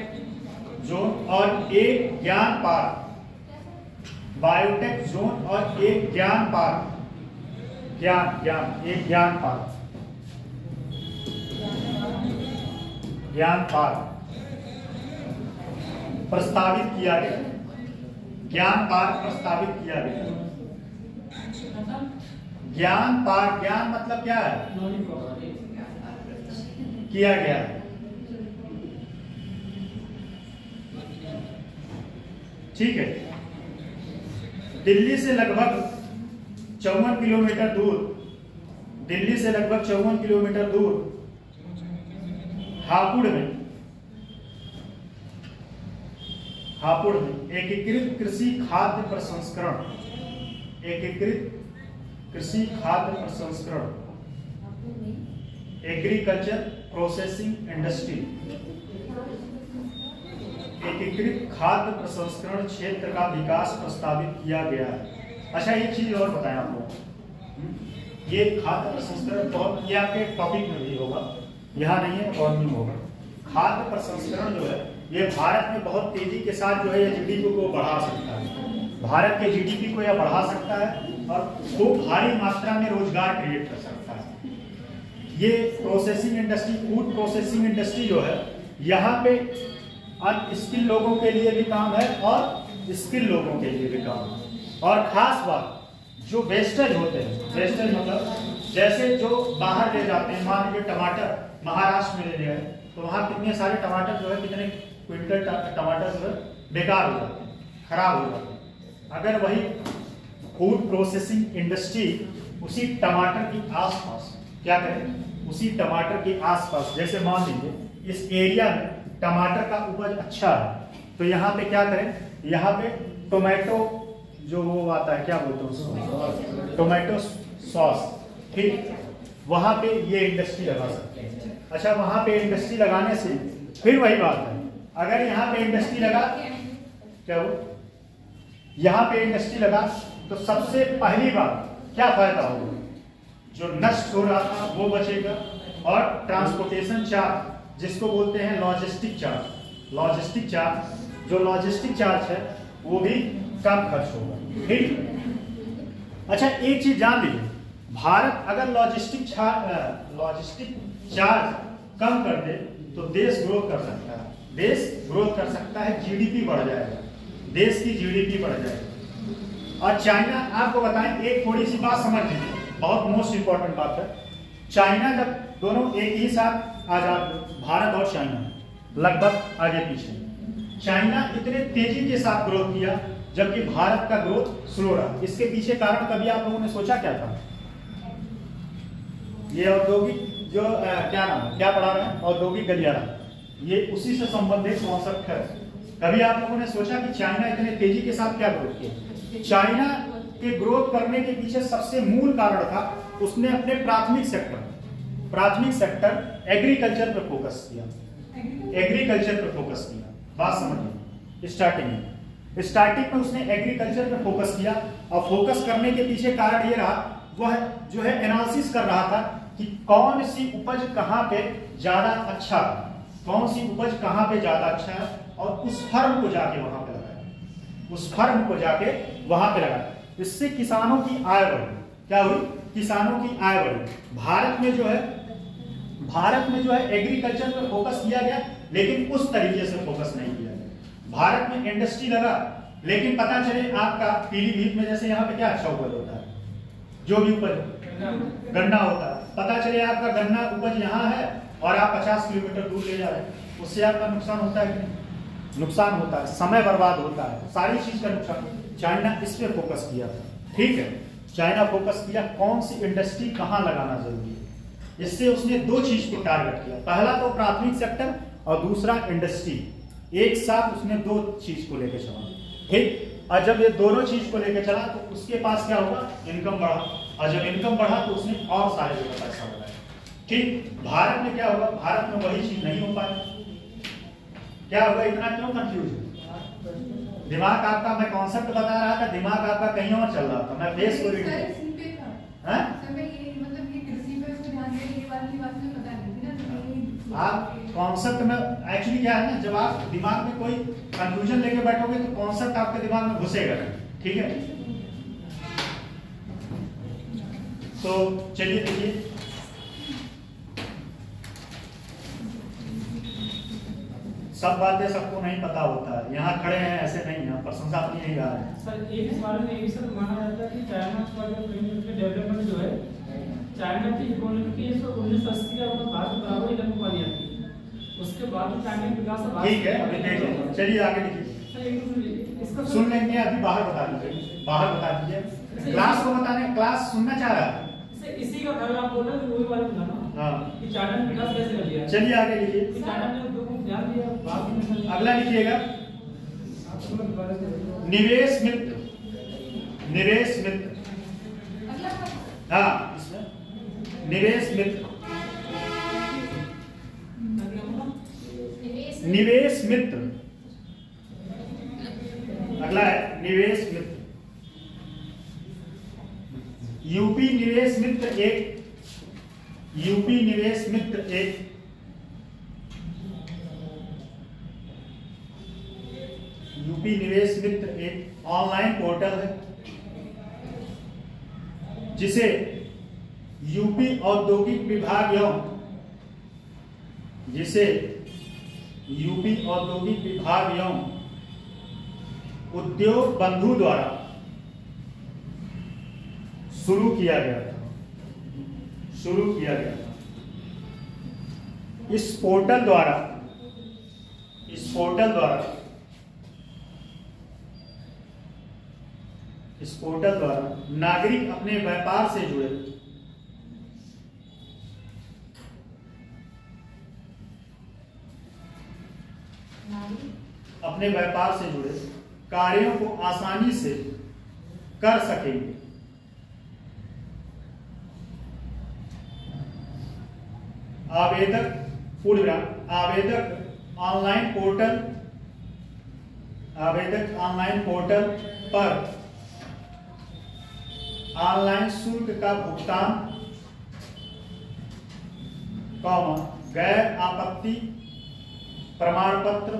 जोन। और एक ज्ञान पार्क, बायोटेक जोन और एक ज्ञान पार्क, एक ज्ञान पार्क, ज्ञान पार्क प्रस्तावित किया गया, ज्ञान पार्क प्रस्तावित किया गया। ज्ञान पार्क, ज्ञान मतलब क्या है, किया गया है, ठीक है। दिल्ली से लगभग 54 किलोमीटर दूर, दिल्ली से लगभग 54 किलोमीटर दूर हापुड़ में एकीकृत कृषि खाद्य प्रसंस्करण, एकीकृत कृषि खाद्य प्रसंस्करण, एग्रीकल्चर प्रोसेसिंग इंडस्ट्री, एकीकृत खाद्य प्रसंस्करण क्षेत्र का विकास प्रस्तावित किया गया है। अच्छा एक चीज और बताएं आपको, ये खाद्य प्रसंस्करण बहुत, ये आपके टॉपिक में भी होगा, यहाँ नहीं है और नहीं होगा। खाद्य प्रसंस्करण जो है ये भारत में बहुत तेजी के साथ जो है ये जीडीपी को बढ़ा सकता है, भारत के जीडीपी को यह बढ़ा सकता है और खूब भारी मात्रा में रोजगार क्रिएट कर सकता है। ये processing industry, food processing industry जो है यहाँ पे अनस्किल लोगों के लिए भी काम है और स्किल लोगों के लिए भी काम है। और खास बात जो वेस्टेज होते हैं, वेस्टेज मतलब जैसे जो बाहर ले जाते हैं, मान लीजिए टमाटर महाराष्ट्र में ले गए तो वहाँ कितने सारे टमाटर जो है, कितने क्विंटल टमाटर जो है बेकार हो जाते हैं, खराब हो जाते हैं। अगर वही फूड प्रोसेसिंग इंडस्ट्री उसी टमाटर के आसपास क्या करें, उसी टमाटर के आसपास, जैसे मान लीजिए इस एरिया में टमाटर का उपज अच्छा है तो यहाँ पे क्या करें, यहाँ पे टोमेटो जो वो आता है, क्या बोलते हैं उसको, टोमेटो सॉस, ठीक, वहाँ पे ये इंडस्ट्री लगा सकते हैं। अच्छा वहाँ पे इंडस्ट्री लगाने से फिर वही बात है, अगर यहाँ पे इंडस्ट्री लगा, क्या वो यहाँ पे इंडस्ट्री लगा तो सबसे पहली बात क्या फायदा होगा, जो नष्ट हो रहा था वो बचेगा और ट्रांसपोर्टेशन चार्ज जिसको बोलते हैं लॉजिस्टिक चार्ज, लॉजिस्टिक चार्ज, जो लॉजिस्टिक चार्ज है वो भी कम खर्च होगा, ठीक। अच्छा एक चीज जान लीजिए, भारत अगर लॉजिस्टिक चार्ज कम कर दे तो देश ग्रोथ कर सकता है, देश ग्रोथ कर सकता है, जीडीपी बढ़ जाएगा, देश की जीडीपी बढ़ जाएगी। और चाइना, आपको बताएं एक थोड़ी सी बात समझ लीजिए, बहुत मोस्ट इंपॉर्टेंट बात है, चाइना जब दोनों एक ही साथ आजाद, भारत और चाइना लगभग आगे पीछे, चाइना इतने तेजी के साथ ग्रोथ किया जबकि भारत का ग्रोथ स्लो रहा। इसके पीछे कारण कभी आप लोगों ने सोचा क्या था? ये औद्योगिक जो क्या नाम है, क्या पढ़ा रहे हैं, औद्योगिक गलियारा, ये उसी से संबंधित कॉन्सेप्ट है। कभी आप लोगों ने सोचा कि चाइना इतने तेजी के साथ क्या ग्रोथ किया? चाइना के ग्रोथ करने के पीछे सबसे मूल कारण था उसने अपने प्राथमिक सेक्टर एग्रीकल्चर पर फोकस किया, एग्रीकल्चर पर फोकस किया। बात समझिए, स्टार्टिंग में उसने एग्रीकल्चर पर फोकस किया और फोकस करने के पीछे कारण ये रहा, वह जो है एनालिसिस कर रहा था कि कौन सी उपज कहाँ पे ज्यादा अच्छा, कौन सी उपज कहाँ पे ज्यादा अच्छा है, और उस फर्म को जाके वहां पे लगाया, उस फर्म को जाके वहां पे लगाया। इससे किसानों की आय बढ़ी। क्या हुई? किसानों की आय बढ़ी। भारत में जो है एग्रीकल्चर पर फोकस किया गया, लेकिन उस तरीके से फोकस नहीं किया गया। भारत में इंडस्ट्री लगा, लेकिन पता चले आपका पीलीभीत में जैसे यहाँ पे क्या अच्छा उपज होता है, जो भी उपज गन्ना होता है, पता चले आपका गन्ना उपज यहाँ है और आप 50 किलोमीटर दूर ले जा रहे हैं, उससे आपका नुकसान होता है कि नहीं? नुकसान होता है, समय बर्बाद होता है, सारी चीज का नुकसान। चाइना इस पे फोकस किया था, ठीक है, चाइना फोकस किया कौन सी इंडस्ट्री कहाँ लगाना जरूरी है। इससे उसने दो चीज को टारगेट किया, पहला तो प्राथमिक सेक्टर और दूसरा इंडस्ट्री, एक साथ उसने दो चीज को लेकर चला, ठीक। और जब ये दोनों चीज को लेकर चला तो उसके पास क्या होगा? इनकम बढ़ा, और जब इनकम बढ़ा तो उसने और सारे जगह पैसा बढ़ाया, ठीक। भारत में क्या होगा? भारत में वही चीज नहीं हो पाई। क्या होगा? इतना क्यों कंफ्यूज? दिमाग आपका, मैं कॉन्सेप्ट बता रहा था, दिमाग आपका कहीं और चल रहा था, मैं फेस को रीड आप कॉन्सेप्ट में एक्चुअली क्या है ना, जब आप दिमाग में कोई कंफ्यूजन लेके बैठोगे तो कॉन्सेप्ट आपके दिमाग में घुसेगा, ठीक है। तो चलिए देखिए, सब बातें सबको नहीं पता होता है, यहाँ खड़े हैं ऐसे नहीं है, प्रशंसा अपनी नहीं गा रहे हैं। सर एक इस बारे में ये सर माना जाता है कि चाइना का जो डेवलपमेंट जो है, चाइना की इकोनॉमी की 1980 का भारत बराबर ही लगभग पानी आती है, उसके बाद चाइना का विकास। ठीक है, अभी देख लो, चलिए आगे देखिए, सुन लेंगे, अभी बाहर बता दीजिए, बाहर बता दीजिए, क्लास को बताने, क्लास सुनना चाह रहा है इसी का अगर आप बोल रहे हैं तो वही बारे में बताना। हाँ, कि चाइना ने विकास कैसे कर लिया। चलिए आगे लिखिए, चाइना ने लोगों को ध्यान दिया, बात में अगला लिखिएगा, निवेश मित्र, निवेश मित्र, हाँ इसमें निवेश मित्र, निवेश मित्र, अगला है निवेश मित्र। यूपी निवेश मित्र एक, यूपी निवेश मित्र एक, यूपी निवेश मित्र एक ऑनलाइन पोर्टल है जिसे यूपी औद्योगिक विभाग एवं उद्योग बंधु द्वारा शुरू किया गया था। इस पोर्टल द्वारा नागरिक अपने व्यापार से जुड़े कार्यों को आसानी से कर सकेंगे। आवेदक ऑनलाइन पोर्टल पर ऑनलाइन शुल्क का भुगतान, गैर आपत्ति प्रमाण पत्र,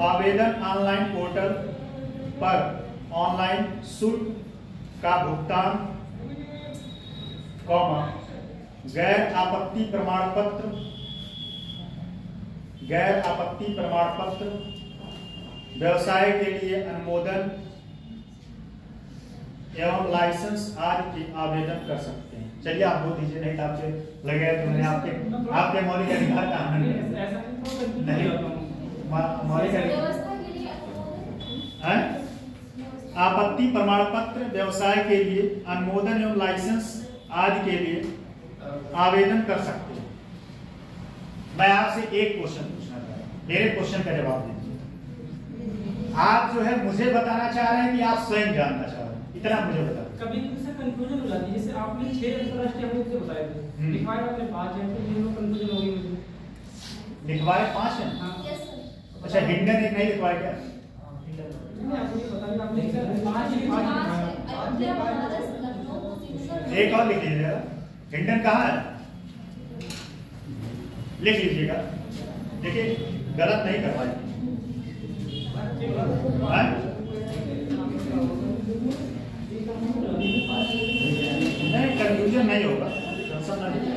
आवेदन ऑनलाइन पोर्टल पर ऑनलाइन शुल्क का भुगतान, गैर आपत्ति प्रमाण पत्र व्यवसाय के लिए अनुमोदन एवं लाइसेंस आदि के आवेदन कर सकते हैं। चलिए आप बोल दीजिए, नहीं तो आपसे लगेगा कि मैंने आपके मौलिक अधिकार का हनन नहीं। मौलिक अधिकार आपत्ति प्रमाण पत्र व्यवसाय के लिए अनुमोदन एवं लाइसेंस आदि के लिए आवेदन कर सकते हैं। मैं आपसे एक क्वेश्चन पूछना चाह रहा हूं, मेरे क्वेश्चन का जवाब दीजिए। आप जो है मुझे बताना चाह रहे हैं कि आप स्वयं जानना चाह रहे हैं, इतना मुझे बता। कभी से कंफ्यूजन हो जाती है, जैसे आपने 6 अंतरराष्ट्रीय अंक से बताए थे, लिखवाए आपने 5 हैं, तो ये लोग कंफ्यूजन हो गई मुझे। लिखवाए 5 हैं? हां अच्छा, हिंडन एक नहीं लिखवाए क्या? नहीं, आपको ये बताइए, आपने 5 एक और लिख लीजिएगा। हिंडन कहाँ है? लिख लीजिएगा। देखिए गलत नहीं करवाए। नहीं, कंफ्यूजन नहीं होगा, टेंशन नहीं।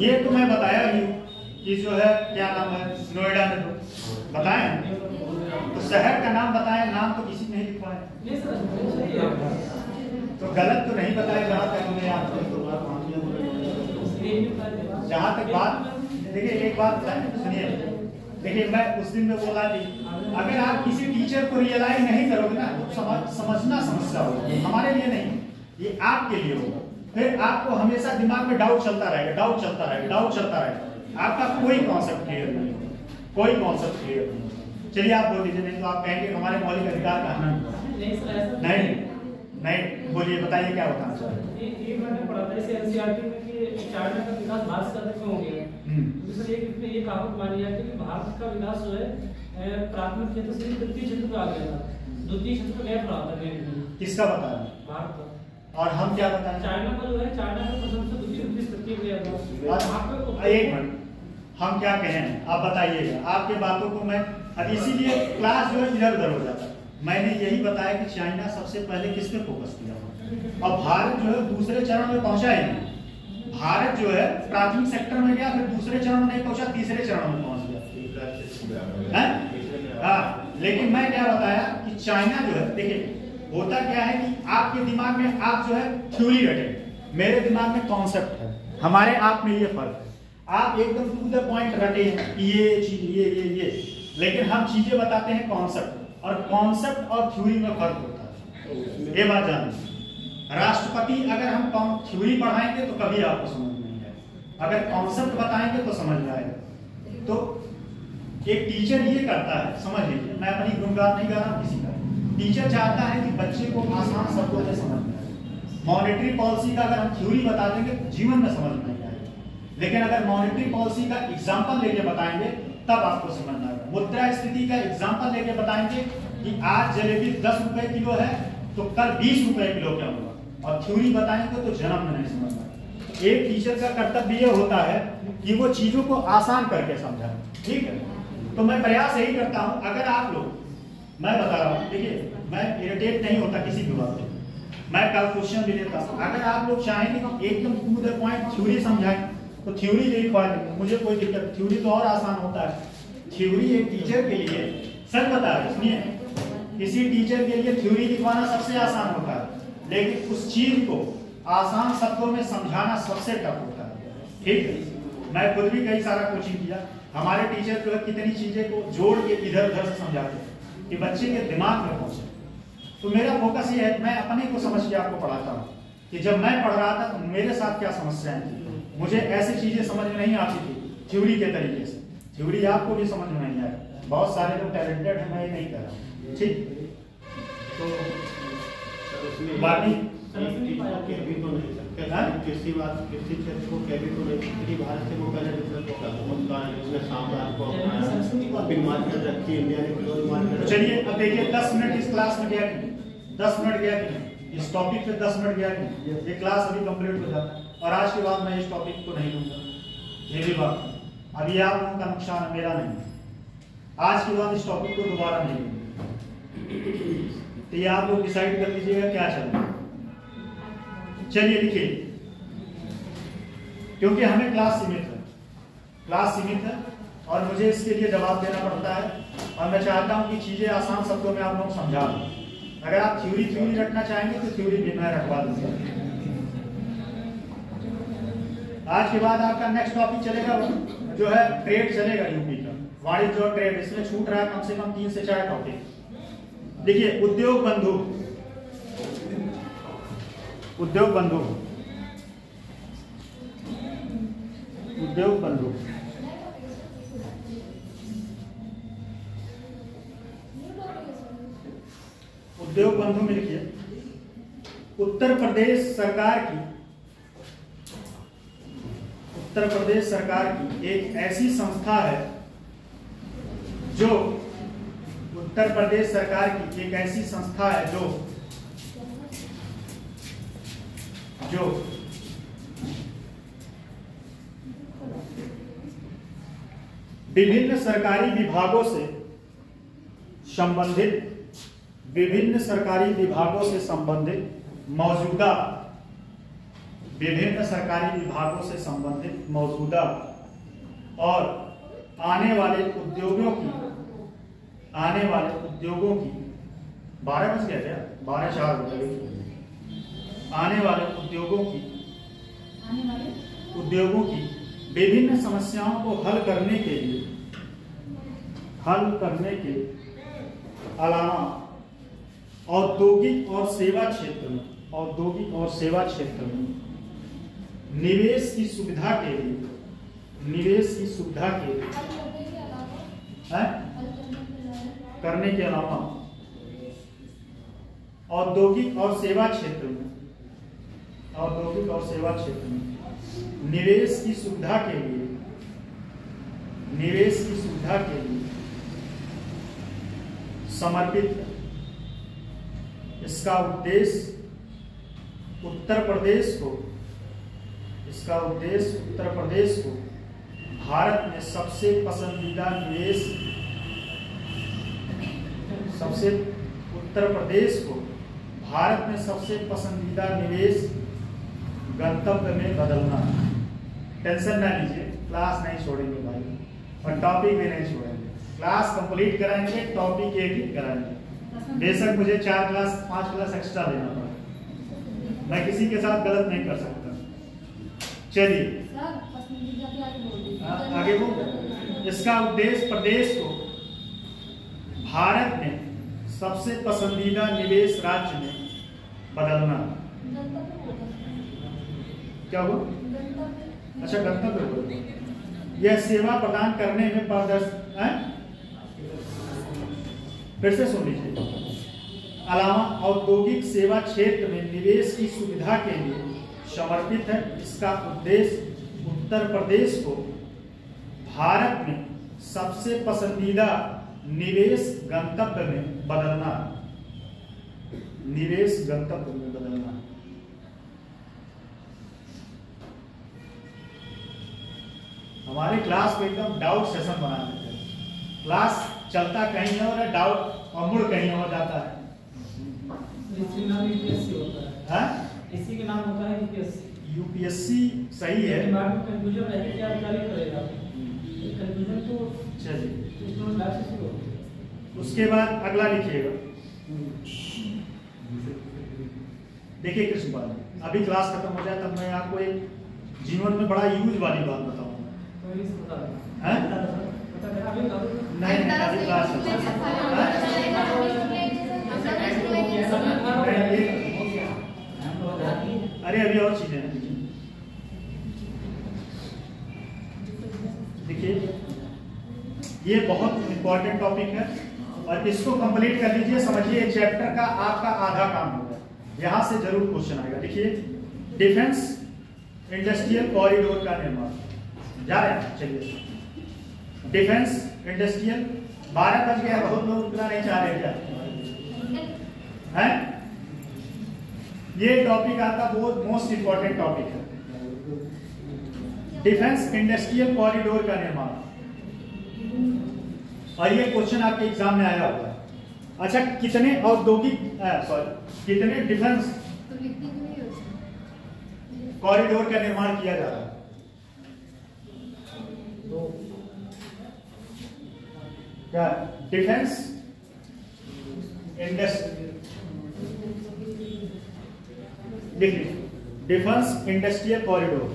ये तो मैं बताया ही कि जो है क्या नाम है, नोएडा में तो बताएं, तो शहर का नाम बताएं, नाम तो किसी ने नहीं लिखवाया। तो गलत तो नहीं बताया, जहां तक हमें याद है। जहां तक बात, देखिए एक बात सुनिए, देखिए मैं उस दिन में बोला थी, अगर आप किसी टीचर को रियलाइज नहीं करोगे ना तो समझना समस्या होगा। हमारे लिए नहीं, ये आपके लिए होगा। फिर आपको हमेशा दिमाग में डाउट चलता रहेगा, डाउट चलता रहेगा, डाउट चलता रहेगा। आपका कोई कॉन्सेप्ट क्लियर नहीं होगा, कोई कॉन्सेप्ट क्लियर नहीं होगा। चलिए आप बोल दीजिए, नहीं तो आप कहेंगे हमारे मौलिक अधिकार का हनन हुआ। नहीं नहीं, बोलिए, बताइए क्या बताना चाह रहे हैं। एक मैंने पढ़ा था इसे एनसीईआरटी में कि चाइना का विकास भारत से अधिक हो गया है। तो सर एक इसमें ये कहावत मानी जाती है कि भारत का विकास जो है प्राथमिक क्षेत्र से द्वितीय क्षेत्र पे आ गया था, द्वितीय क्षेत्र पे गैप रहा था। किसका बता रहे हैं? भारत का। और हम क्या बताएं? चाइना का जो है, चाइना का प्रथम से द्वितीय स्थिति पे गया था। एक मिनट, हम क्या कहें आप बताइएगा। आपके बातों को मैं अब इसीलिए क्लास जो है इधर उधर हो जाता है। मैंने यही बताया कि चाइना सबसे पहले किस पे फोकस किया और भारत जो है दूसरे चरण में पहुंचा ही नहीं। भारत जो है प्राथमिक सेक्टर में गया, फिर दूसरे चरण में नहीं पहुंचा, तीसरे चरण में पहुंच गया। हाँ, लेकिन मैं क्या बताया कि चाइना जो है, देखिए होता क्या है कि आपके दिमाग में आप जो है थ्योरी रटे, मेरे दिमाग में कॉन्सेप्ट है, हमारे आप में ये फर्क है। आप एकदम टू द पॉइंट रटे ये चीज ये, लेकिन हम चीजें बताते हैं कॉन्सेप्ट, और कॉन्सेप्ट और थ्योरी में फर्क होता है। ये बात जानिए। राष्ट्रपति अगर हम थ्योरी पढ़ाएंगे तो कभी आपको समझ नहीं आएगा, अगर कॉन्सेप्ट बताएंगे तो समझ में आएगा। तो एक टीचर ये करता है, समझ लीजिए, मैं अपनी गुणगान नहीं कर रहा हूं किसी का। टीचर चाहता है कि बच्चे को आसान शब्दों में समझ में आए। मॉनेटरी पॉलिसी का अगर हम थ्योरी बता देंगे तो जीवन में समझ में नहीं आएगा, लेकिन अगर मॉनेटरी पॉलिसी का एग्जाम्पल लेके बताएंगे तब आपको समझ में आएगा। मुद्रा स्थिति का एग्जाम्पल लेके बताएंगे कि आज जलेबी 10 रुपए किलो है तो कल 20 रुपए किलो क्या होगा, और थ्योरी बताएंगे तो जन्म में नहीं समझ में आएगा। एक टीचर का कर्तव्य ये होता है कि वो चीजों को आसान करके समझाए, ठीक है। तो मैं प्रयास यही करता हूं, अगर आप लोग, मैं बता रहा हूं, देखिए मैं इरिटेट नहीं होता किसी भी बात पे, मैं कल क्वेश्चन भी देता हूं। अगर आप लोग चाहेंगे कि एकदम टू द पॉइंट थ्योरी समझाएं तो थ्योरी लिखवा देंगे, मुझे कोई दिक्कत। थ्योरी तो और आसान होता है। थ्योरी एक टीचर के लिए, सच बता रहे, सुनिए, किसी टीचर के लिए थ्योरी लिखवाना सबसे आसान होता है, लेकिन उस चीज को आसान शब्दों में समझाना सबसे टफ होता है, ठीक है। मैं खुद भी कई सारा कोचिंग किया, हमारे टीचर जो है कितनी चीजें को जोड़ के इधर उधर से समझाते हैं कि बच्चे के दिमाग में पहुंचे। तो मेरा फोकस ये है, मैं अपने को समझ के आपको पढ़ाता हूँ कि जब मैं पढ़ रहा था तो मेरे साथ क्या समस्याएं थी, मुझे ऐसी चीजें समझ में नहीं आती थी थ्योरी के तरीके से। थ्योरी आपको भी समझ में नहीं आए, बहुत सारे लोग टैलेंटेड हैं, मैं ये नहीं कह रहा हूँ, ठीक। तो बाकी किसी बात किसी क्षेत्र को कभी तो नहीं, भारत से वो पहले चलिए अब देखिए 10 मिनट इस क्लास में गया कि 10 मिनट गया कि इस टॉपिक पे 10 मिनट गया कि ये क्लास अभी कंप्लीट हो जाता है, और आज के बाद मैं इस टॉपिक को नहीं लूंगा, ये भी बात है। अभी आप लोगों का नुकसान है, मेरा नहीं। आज के बाद इस टॉपिक को दोबारा नहीं लूंगा। तो ये आप लोग डिसाइड कर लीजिएगा क्या चलना है। चलिए लिखिए, क्योंकि हमें क्लास सीमित है और मुझे इसके लिए जवाब देना पड़ता है, और मैं चाहता हूं कि चीजें आसान शब्दों में आप लोग समझा दूं। अगर आप थ्योरी रखना चाहेंगे तो थ्योरी भी मैं रखवा दूंगा। आज के बाद आपका नेक्स्ट टॉपिक चलेगा जो है ट्रेड चलेगा, यूपी का वाणिज्य और ट्रेड। इसमें छूट रहा है कम से कम 3 से 4 टॉपिक। देखिए, उद्योग बंधु में लिखिए, उत्तर प्रदेश सरकार की एक ऐसी संस्था है जो विभिन्न सरकारी विभागों से संबंधित मौजूदा और आने वाले उद्योगों की 12 बज गया क्या? 12:04 हो गए। आने वाले उद्योगों की विभिन्न समस्याओं को हल करने के अलावा औद्योगिक और सेवा क्षेत्र में निवेश की सुविधा के लिए करने के अलावा औद्योगिक और सेवा क्षेत्र में निवेश की सुविधा के लिए समर्पित है। इसका उद्देश्य उत्तर प्रदेश को भारत में सबसे पसंदीदा निवेश गंतव्य में बदलना। टेंशन ना लीजिए, क्लास नहीं छोड़ेंगे भाई, और टॉपिक भी नहीं छोड़ेंगे। क्लास कंप्लीट कराएंगे, टॉपिक एक ही कराएंगे। बेशक मुझे 4 क्लास 5 क्लास एक्स्ट्रा देना पड़े, मैं किसी के साथ गलत नहीं कर सकता। चलिए आगे बोल। इसका उद्देश्य प्रदेश को भारत में सबसे पसंदीदा निवेश राज्य में बदलना। क्या हुआ? अच्छा, गंतव्य बोल। यह सेवा प्रदान करने में फिर से सुन लीजिए। अलावा औद्योगिक सेवा क्षेत्र में निवेश की सुविधा के लिए समर्पित है। इसका उद्देश्य उत्तर प्रदेश को भारत में सबसे पसंदीदा निवेश गंतव्य में बदलना। हमारे क्लास को एकदम डाउट सेशन बना देते हैं। क्लास चलता कहीं और है, डाउट और मुड़ कहीं और जाता है। इसी का नाम यूपीएससी होता है। इसी का नाम होता है यूपीएससी। सही है। दिमाग में कंफ्यूजन है कि क्या करेगा, कंफ्यूजन तो चलिए इसमें लास्ट से शुरू। उसके बाद अगला लिखिएगा। देखिए कृष्ण पाल, अभी क्लास खत्म हो जाए तब मैं आपको एक जीवन में बड़ा यूज वाली बात बताऊंगा। नहीं, अभी क्लास अरे अभी और चीजें हैं। देखिए, ये बहुत इंपॉर्टेंट टॉपिक है और इसको कंप्लीट कर लीजिए। समझिए, चैप्टर का आपका आधा काम होगा। यहां से जरूर क्वेश्चन आएगा। देखिए, डिफेंस इंडस्ट्रियल कॉरिडोर का निर्माण जा रहे हैं। चलिए, डिफेंस इंडस्ट्रियल 12 बज गया, बहुत लोग उतना नहीं चाह रहे क्या है? ये टॉपिक आपका बहुत मोस्ट इंपॉर्टेंट टॉपिक है, डिफेंस इंडस्ट्रियल कॉरिडोर का निर्माण। और ये क्वेश्चन आपके एग्जाम में आया होगा। अच्छा, कितने औद्योगिक कितने डिफेंस तो लिखती क्यों नहीं हो? कॉरिडोर का निर्माण किया जा रहा है? क्या defence industry, defence industrial corridor,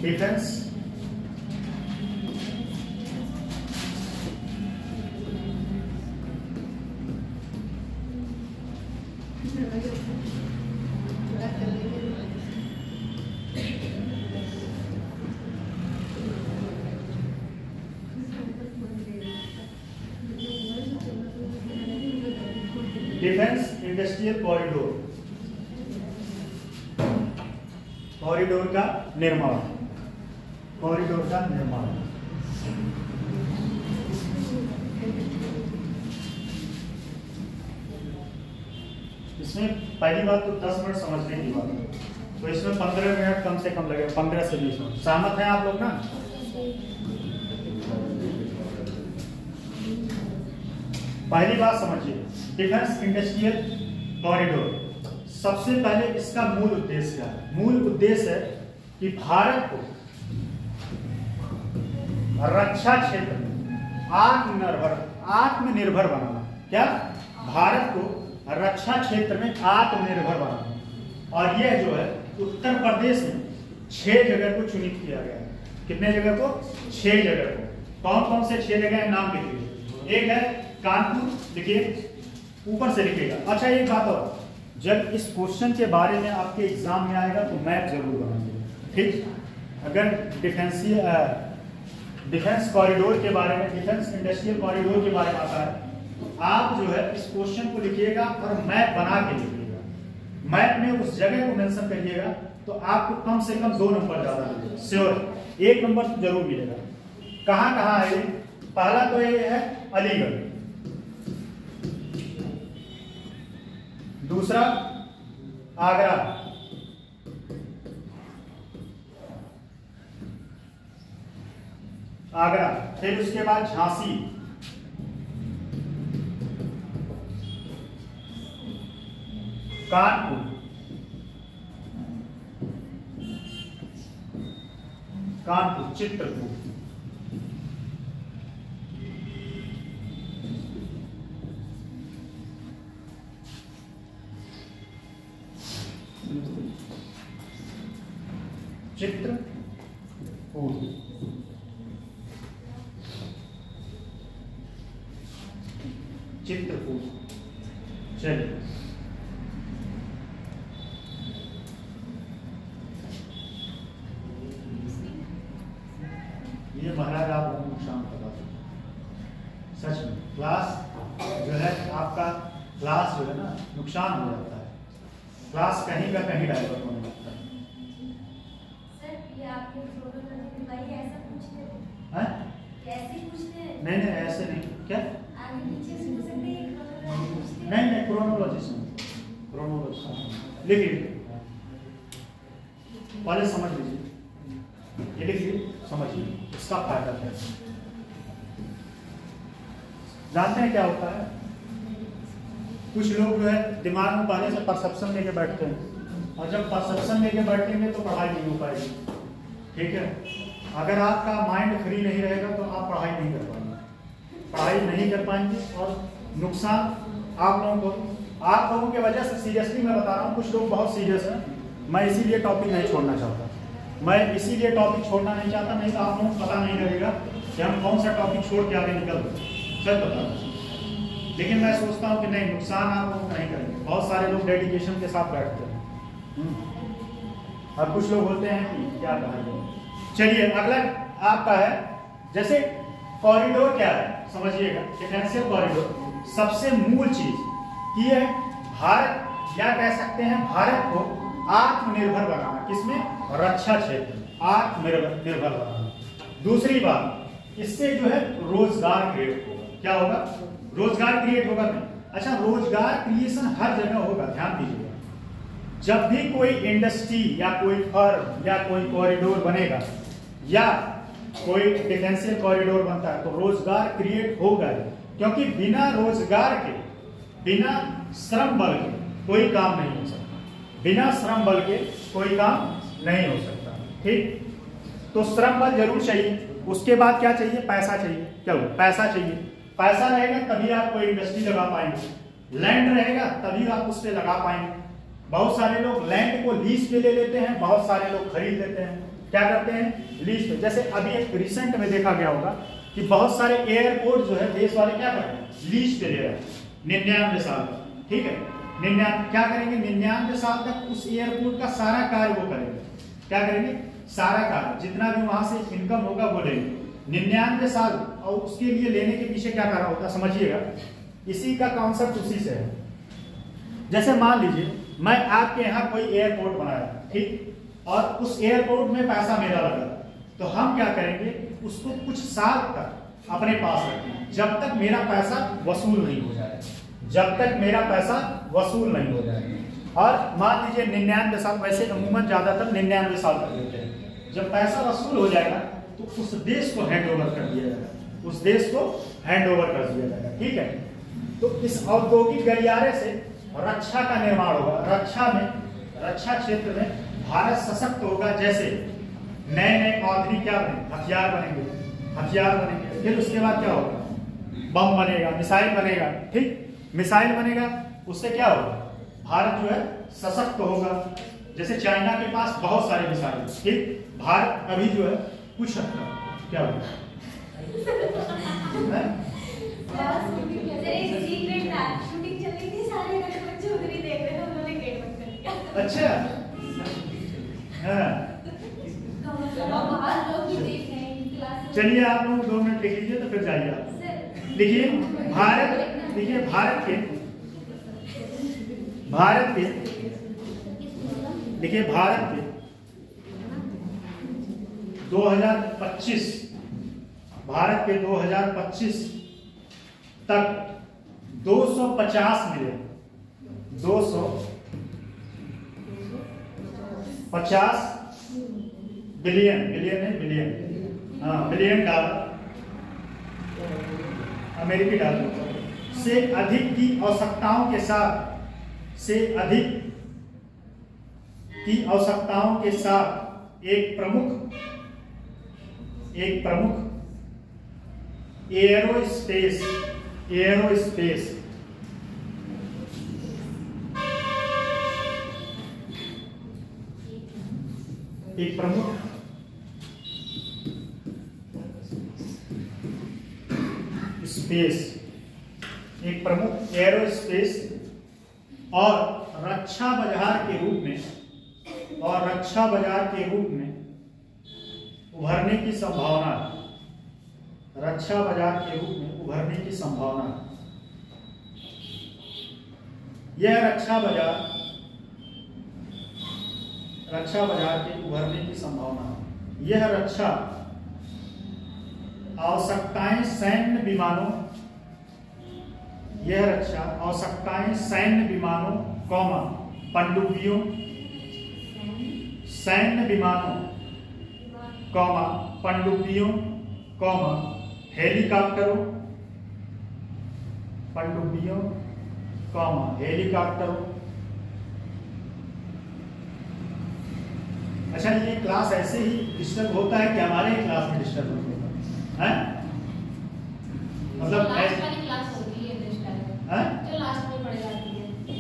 defence defence industrial corridor, corridor का निर्माण, कॉरिडोर का निर्माण। इसमें पहली बात तो 10 मिनट समझने की बात है, तो इसमें 15 मिनट कम से कम लगेगा, 15 से 20 मिनट। सहमत हैं आप लोग ना? पहली बात समझिए, डिफेंस इंडस्ट्रियल कॉरिडोर, सबसे पहले इसका मूल उद्देश्य क्या है? मूल उद्देश्य है कि भारत को रक्षा क्षेत्र में आत्मनिर्भर बनाना। क्या? भारत को रक्षा क्षेत्र में आत्मनिर्भर बनाना। और यह जो है उत्तर प्रदेश में 6 जगह को चिन्हित किया गया है। कितने जगह को? 6 जगह को। कौन कौन से 6 जगह है, नाम लिखिए। एक है कानपुर, लिखिए, ऊपर से लिखिएगा। अच्छा, एक बात और, जब इस क्वेश्चन के बारे में आपके एग्जाम में आएगा तो मैप जरूर बनाइए, ठीक? अगर डिफेंस कॉरिडोर के बारे में, डिफेंस इंडस्ट्रियल कॉरिडोर के बारे में आता है, आप जो है इस क्वेश्चन को लिखिएगा और मैप बना के लिखिएगा। मैप में उस जगह को मेंशन करिएगा तो आपको कम से कम 2 नंबर ज्यादा मिलेगा, श्योर। 1 नंबर तो जरूर मिलेगा। कहां कहां है ये? पहला तो ये है अलीगढ़, दूसरा आगरा, फिर उसके बाद झांसी, कानपुर, चित्रकूट, चित्रकूट। चलिए, ये महाराज आप लोगों को नुकसान करवा सकते, सच में। क्लास जो है आपका, क्लास जो है ना नुकसान हो जाता है, क्लास कहीं का कहीं डाइवर्ट होने लगता है। नहीं ऐसे नहीं, क्या नहीं, क्रोनोलॉजी से लिख लीजिए, पहले समझ लीजिए, ये लिख लीजिए, समझिए इसका फायदा क्या है। जानते हैं क्या होता है? कुछ लोग जो है दिमाग में पहले से परसेप्शन लेके बैठते हैं, और जब परसेप्शन लेके बैठेंगे तो पढ़ाई नहीं हो पाएगी, ठीक है? अगर आपका माइंड फ्री नहीं रहेगा तो आप पढ़ाई नहीं कर पाएंगे, और नुकसान आप लोगों की वजह से, सीरियसली मैं बता रहा हूँ, कुछ लोग बहुत सीरियस हैं। मैं इसीलिए टॉपिक नहीं छोड़ना चाहता, नहीं तो आप लोगों को पता नहीं लगेगा कि हम कौन सा टॉपिक छोड़ के आगे निकल रहे, सच बता रहा हूँ। लेकिन मैं सोचता हूँ कि नहीं, नुकसान आप लोगों को नहीं करेंगे। बहुत सारे लोग डेडिकेशन के साथ बैठते हैं, और कुछ लोग होते हैं कि क्या कहेंगे। चलिए, अगला आपका है, जैसे कॉरिडोर क्या है समझिएगा। डिफेंसियल कॉरिडोर सबसे मूल चीज की है भारत, या कह सकते हैं भारत को आत्मनिर्भर बनाना। किसमें? रक्षा क्षेत्र में आत्मनिर्भर बनाना। दूसरी बात, इससे जो है रोजगार क्रिएट होगा। क्या होगा? रोजगार क्रिएट होगा नहीं। अच्छा, रोजगार क्रिएशन हर जगह होगा, ध्यान दीजिएगा। जब भी कोई इंडस्ट्री या कोई फर्म या कोई कॉरिडोर बनेगा या कोई डिफेंसिव कॉरिडोर बनता है तो रोजगार क्रिएट होगा ही, क्योंकि बिना रोजगार के, बिना श्रम बल के कोई काम नहीं हो सकता। बिना श्रम बल के कोई काम नहीं हो सकता। ठीक, तो श्रम बल जरूर चाहिए। उसके बाद क्या चाहिए? पैसा चाहिए। क्या हुआ? पैसा चाहिए। पैसा रहेगा तभी आप कोई इंडस्ट्री लगा पाएंगे, लैंड रहेगा तभी आप उस पर लगा पाएंगे। बहुत सारे लोग लैंड को लीज पे ले लेते हैं, बहुत सारे लोग खरीद लेते हैं। क्या करते हैं? लीज पे। जैसे अभी एक रिसेंट में देखा गया होगा कि बहुत सारे एयरपोर्ट जो है देश वाले क्या कर रहे हैं? लीज पे ले रहे हैं 99 साल तक। ठीक है, 99 क्या करेंगे? 99 साल तक उस एयरपोर्ट का सारा कार्य वो करेंगे। क्या करेंगे? सारा कार्य, जितना भी वहां से इनकम होगा वो लेंगे 99 साल। और उसके लिए लेने के पीछे क्या करना होता है समझिएगा, इसी का कॉन्सेप्ट उसी से है। जैसे मान लीजिए मैं आपके यहाँ कोई एयरपोर्ट बनाया, ठीक, और उस एयरपोर्ट में पैसा मेरा लगा, तो हम क्या करेंगे? उसको कुछ साल तक अपने पास रखेंगे, जब तक मेरा पैसा वसूल नहीं हो जाए, जब तक मेरा पैसा वसूल नहीं हो जाए। और मान लीजिए 99 साल, वैसे अमूमन ज्यादातर 99 साल तक लेते हैं। जब पैसा वसूल हो जाएगा तो उस देश को हैंड ओवर कर दिया जाएगा, उस देश को हैंड ओवर कर दिया जाएगा। ठीक है, तो इस औद्योगिक गलियारे से रक्षा का निर्माण होगा। रक्षा क्षेत्र में भारत सशक्त होगा। जैसे नए नए आधुनिक क्या बने? हथियार बनेंगे। फिर उसके बाद क्या होगा? बम बनेगा, मिसाइल बनेगा। ठीक, मिसाइल बनेगा, उससे क्या होगा? भारत जो है सशक्त होगा। जैसे चाइना के पास बहुत सारे मिसाइल, ठीक, भारत अभी जो है कुछ हद तक क्या होगा? अच्छा, हाँ, चलिए आप लोग 2 मिनट लिख लीजिए तो फिर जाइए आप लिखिए। भारत के देखिए, भारत के 2025 तक 250 मिलियन 250 बिलियन डॉलर, अमेरिकी डॉलर से अधिक की आवश्यकताओं के साथ एक प्रमुख एयरोस्पेस एयरोस्पेस और रक्षा बाजार के रूप में उभरने की संभावना। यह रक्षा बाजार के उभरने की संभावना। यह रक्षा आवश्यकताएं सैन्य विमानों, पनडुब्बियों, हेलीकॉप्टरों। अच्छा, ये क्लास ऐसे ही डिस्टर्ब होता है कि हमारे ही क्लास में डिस्टर्ब होता है? मतलब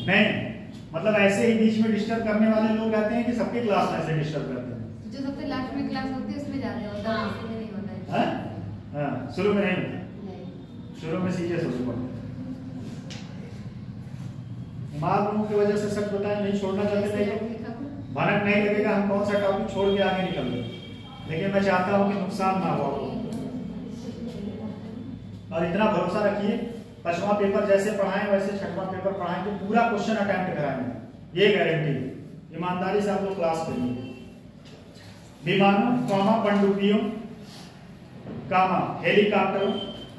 नहीं, मतलब ऐसे ही बीच में डिस्टर्ब करने वाले लोग रहते हैं कि सबके क्लास में ऐसे डिस्टर्ब करते हैं। जो सबसे लास्ट में क्लास होती है उसमें ज्यादा होता है, इसमें नहीं होता है। हाँ, शुरू में नहीं, शुरू में सीरियस होते पड़ते। माँ लोगों की वजह से सच बताएं नहीं छोड़ना चाहते थे, भनक नहीं लगेगा हम कौन सा टॉपिक छोड़ के आगे निकल गए, लेकिन मैं चाहता हूँ कि नुकसान ना हो। और इतना भरोसा रखिए, 5वां पेपर जैसे पढ़ाएं वैसे 6वां पेपर पढ़ाएंगे, पूरा क्वेश्चन अटेम्प्ट कराएंगे, ये गारंटी है। ईमानदारी से आप लोग क्लास करिए। विमानों, पनडुब्बियों, हेलीकॉप्टरों।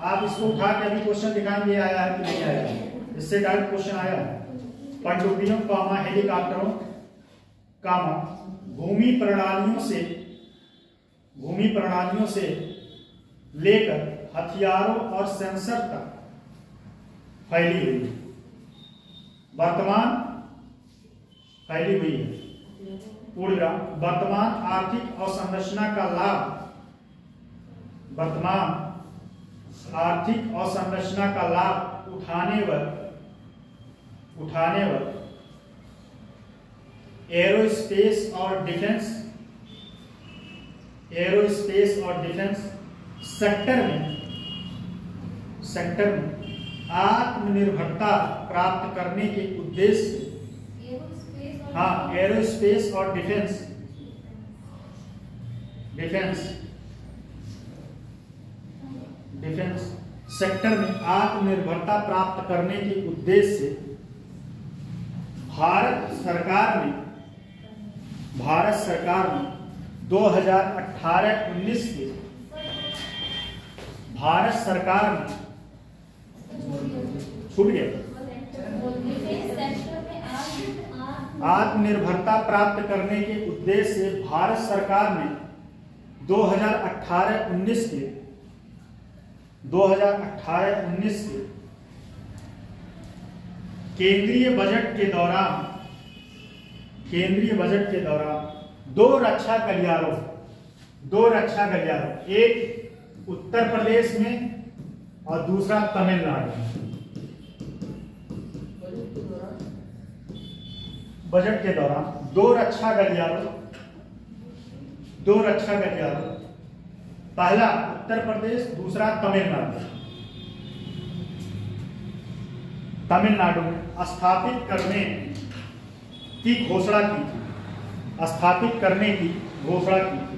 आप इसको उठा के अभी क्वेश्चन दिखाएंगे आया है कि नहीं आया, इससे डायरेक्ट क्वेश्चन आया है। पनडुब्बियों, हेलीकॉप्टरों, भूमि प्रणालियों से भूमि प्रणालियों से लेकर हथियारों और सेंसर तक फैली हुई है। वर्तमान फैली हुई है। पूर्णविराम वर्तमान आर्थिक अवसंरचना का लाभ, वर्तमान आर्थिक अवसंरचना का लाभ उठाने व एरोस्पेस और डिफेंस सेक्टर में आत्मनिर्भरता प्राप्त करने के उद्देश्य से, हाँ, एरोस्पेस और डिफेंस सेक्टर में आत्मनिर्भरता प्राप्त करने के उद्देश्य से भारत सरकार ने 2018-19 के भारत सरकार ने छूट गया आत्मनिर्भरता प्राप्त करने के उद्देश्य से भारत सरकार ने 2018-19 के केंद्रीय बजट के दौरान दो रक्षा गलियारों, एक उत्तर प्रदेश में और दूसरा तमिलनाडु में। बजट के दौरान दो रक्षा गलियारों, पहला उत्तर प्रदेश, दूसरा तमिलनाडु में स्थापित करने की घोषणा की थी।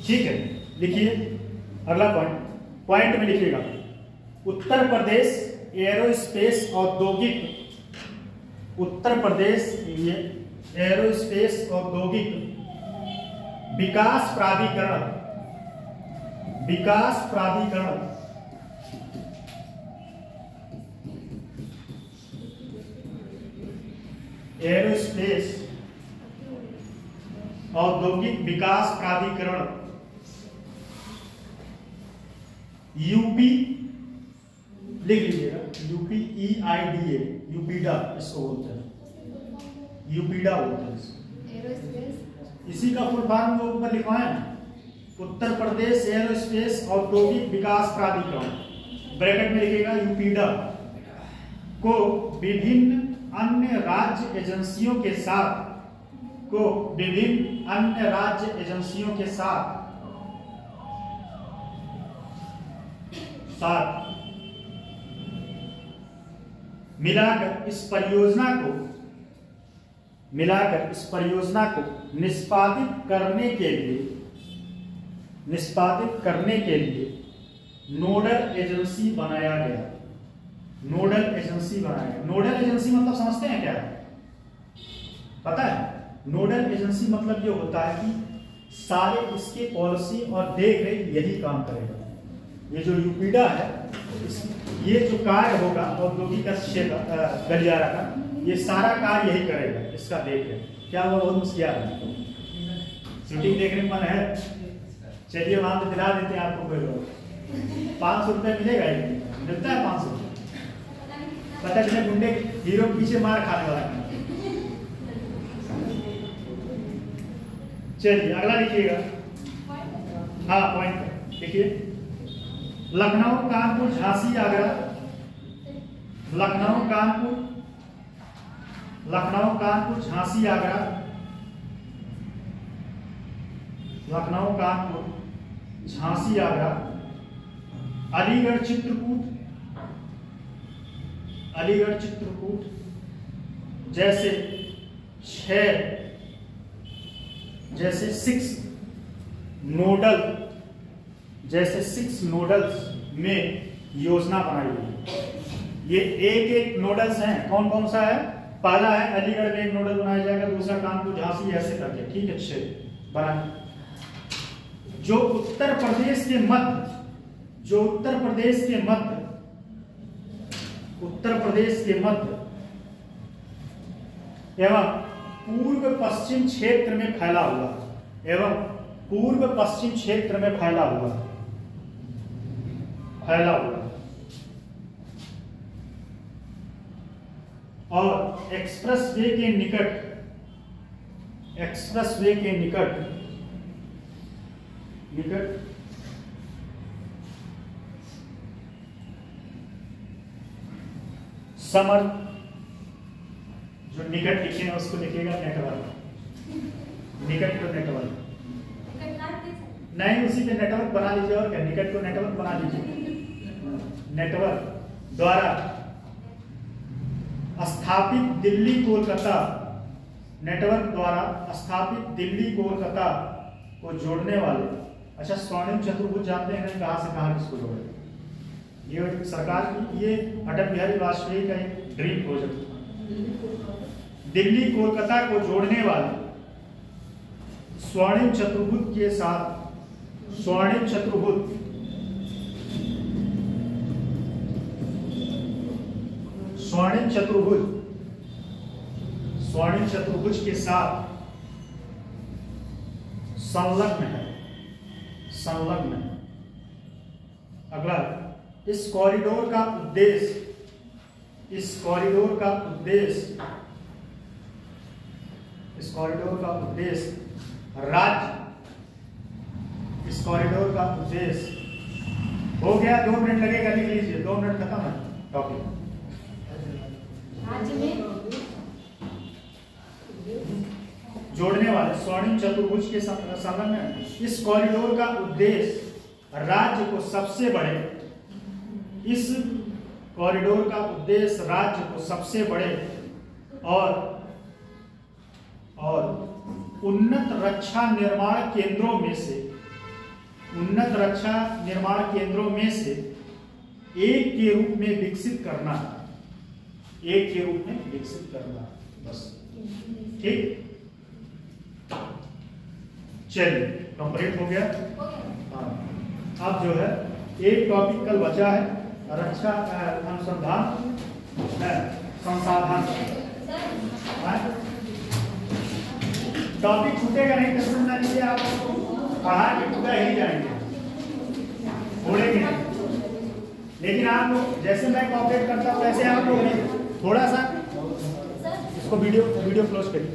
ठीक है, लिखिए अगला पॉइंट में लिखिएगा। उत्तर प्रदेश एरोस्पेस औद्योगिक विकास प्राधिकरण एरोस्पेस औद्योगिक विकास प्राधिकरण यूपी, लिख लीजिएगा, UPEIDA, यूपीडा इसको बोलते हैं, यूपीडा बोलते हैं। इसी का फुल फॉर्म को ऊपर लिखवाएं, उत्तर प्रदेश एरोस्पेस औद्योगिक विकास प्राधिकरण, ब्रैकेट में लिखिएगा यूपीडा, को विभिन्न अन्य राज्य एजेंसियों के साथ मिलाकर इस परियोजना को निष्पादित करने के लिए नोडल एजेंसी बनाया गया। नोडल एजेंसी मतलब समझते हैं क्या है? पता है? नोडल एजेंसी मतलब ये होता है कि सारे इसके पॉलिसी और देख रेख यही काम करेगा। ये जो यूपीडा है, ये जो कार्य होगा औद्योगिक गलियारा का, ये सारा कार्य यही करेगा, इसका देख रेख। क्या हुआ? बहुत मुश्किल है। शूटिंग देखने में मन है? चलिए वहां पे दिला देते हैं आपको। कोई लोग 500 रुपये मिलेगा, मिलता है 500। पता चले गुंडे हीरो के पीछे मार खाने वाला है। चलिए अगला लिखिएगा। हाँ, पॉइंट लिखिए। लखनऊ कानपुर झांसी आगरा, लखनऊ कानपुर झांसी आगरा, लखनऊ कानपुर झांसी आगरा, अलीगढ़ चित्रकूट जैसे 6 नोडल्स में योजना बनाई गई। ये एक नोडल्स हैं। कौन कौन सा है? पहला है अलीगढ़ में एक नोडल बनाया जाएगा, दूसरा कानपुर झांसी, ऐसे करके। ठीक है, 6 बनाए। जो उत्तर प्रदेश के मध्य एवं पूर्व पश्चिम क्षेत्र में फैला हुआ एवं पूर्व पश्चिम क्षेत्र में फैला हुआ और एक्सप्रेसवे के निकट समर, जो निकट लिखे हैं उसको लिखेगा नेटवर्क, निकट को नेटवर्क नहीं, उसी पे नेटवर्क बना लीजिए और क्या, निकट को नेटवर्क बना लीजिए। नेटवर्क द्वारा स्थापित दिल्ली कोलकाता, नेटवर्क द्वारा स्थापित दिल्ली कोलकाता को जोड़ने वाले, अच्छा स्वर्णिम चतुर्भुज जानते हैं कहां से कहां किसको जोड़े, ये सरकार की, ये अटल बिहारी वाजपेयी का एक ड्रीम प्रोजेक्ट था। दिल्ली कोलकाता को जोड़ने वाले स्वर्णिम चतुर्भुज के साथ, स्वर्णिम चतुर्भुज के साथ संलग्न है। अगला, इस कॉरिडोर का उद्देश्य हो गया। 2 मिनट लगेगा, लिख लीजिए, 2 मिनट खत्म है टॉपिक। राज्य में जोड़ने वाले स्वर्णिम चतुर्भुज के संलग्न है। इस कॉरिडोर का उद्देश्य राज्य को सबसे बड़े और उन्नत रक्षा निर्माण केंद्रों में से एक के रूप में विकसित करना, बस। ठीक, चलिए कंप्लीट हो गया। हाँ, अब जो है एक टॉपिक कल बचा है, रक्षा अनुसंधान संसाधन। टॉपिक छूटेगा नहीं, टेंशन ना लीजिए, आप पढ़ा के पूरा ही जाएंगे, छोड़ेंगे नहीं। लेकिन आप लोग जैसे मैं कॉपरेट करता हूँ वैसे आप लोग थोड़ा सा इसको वीडियो क्लोज करिए।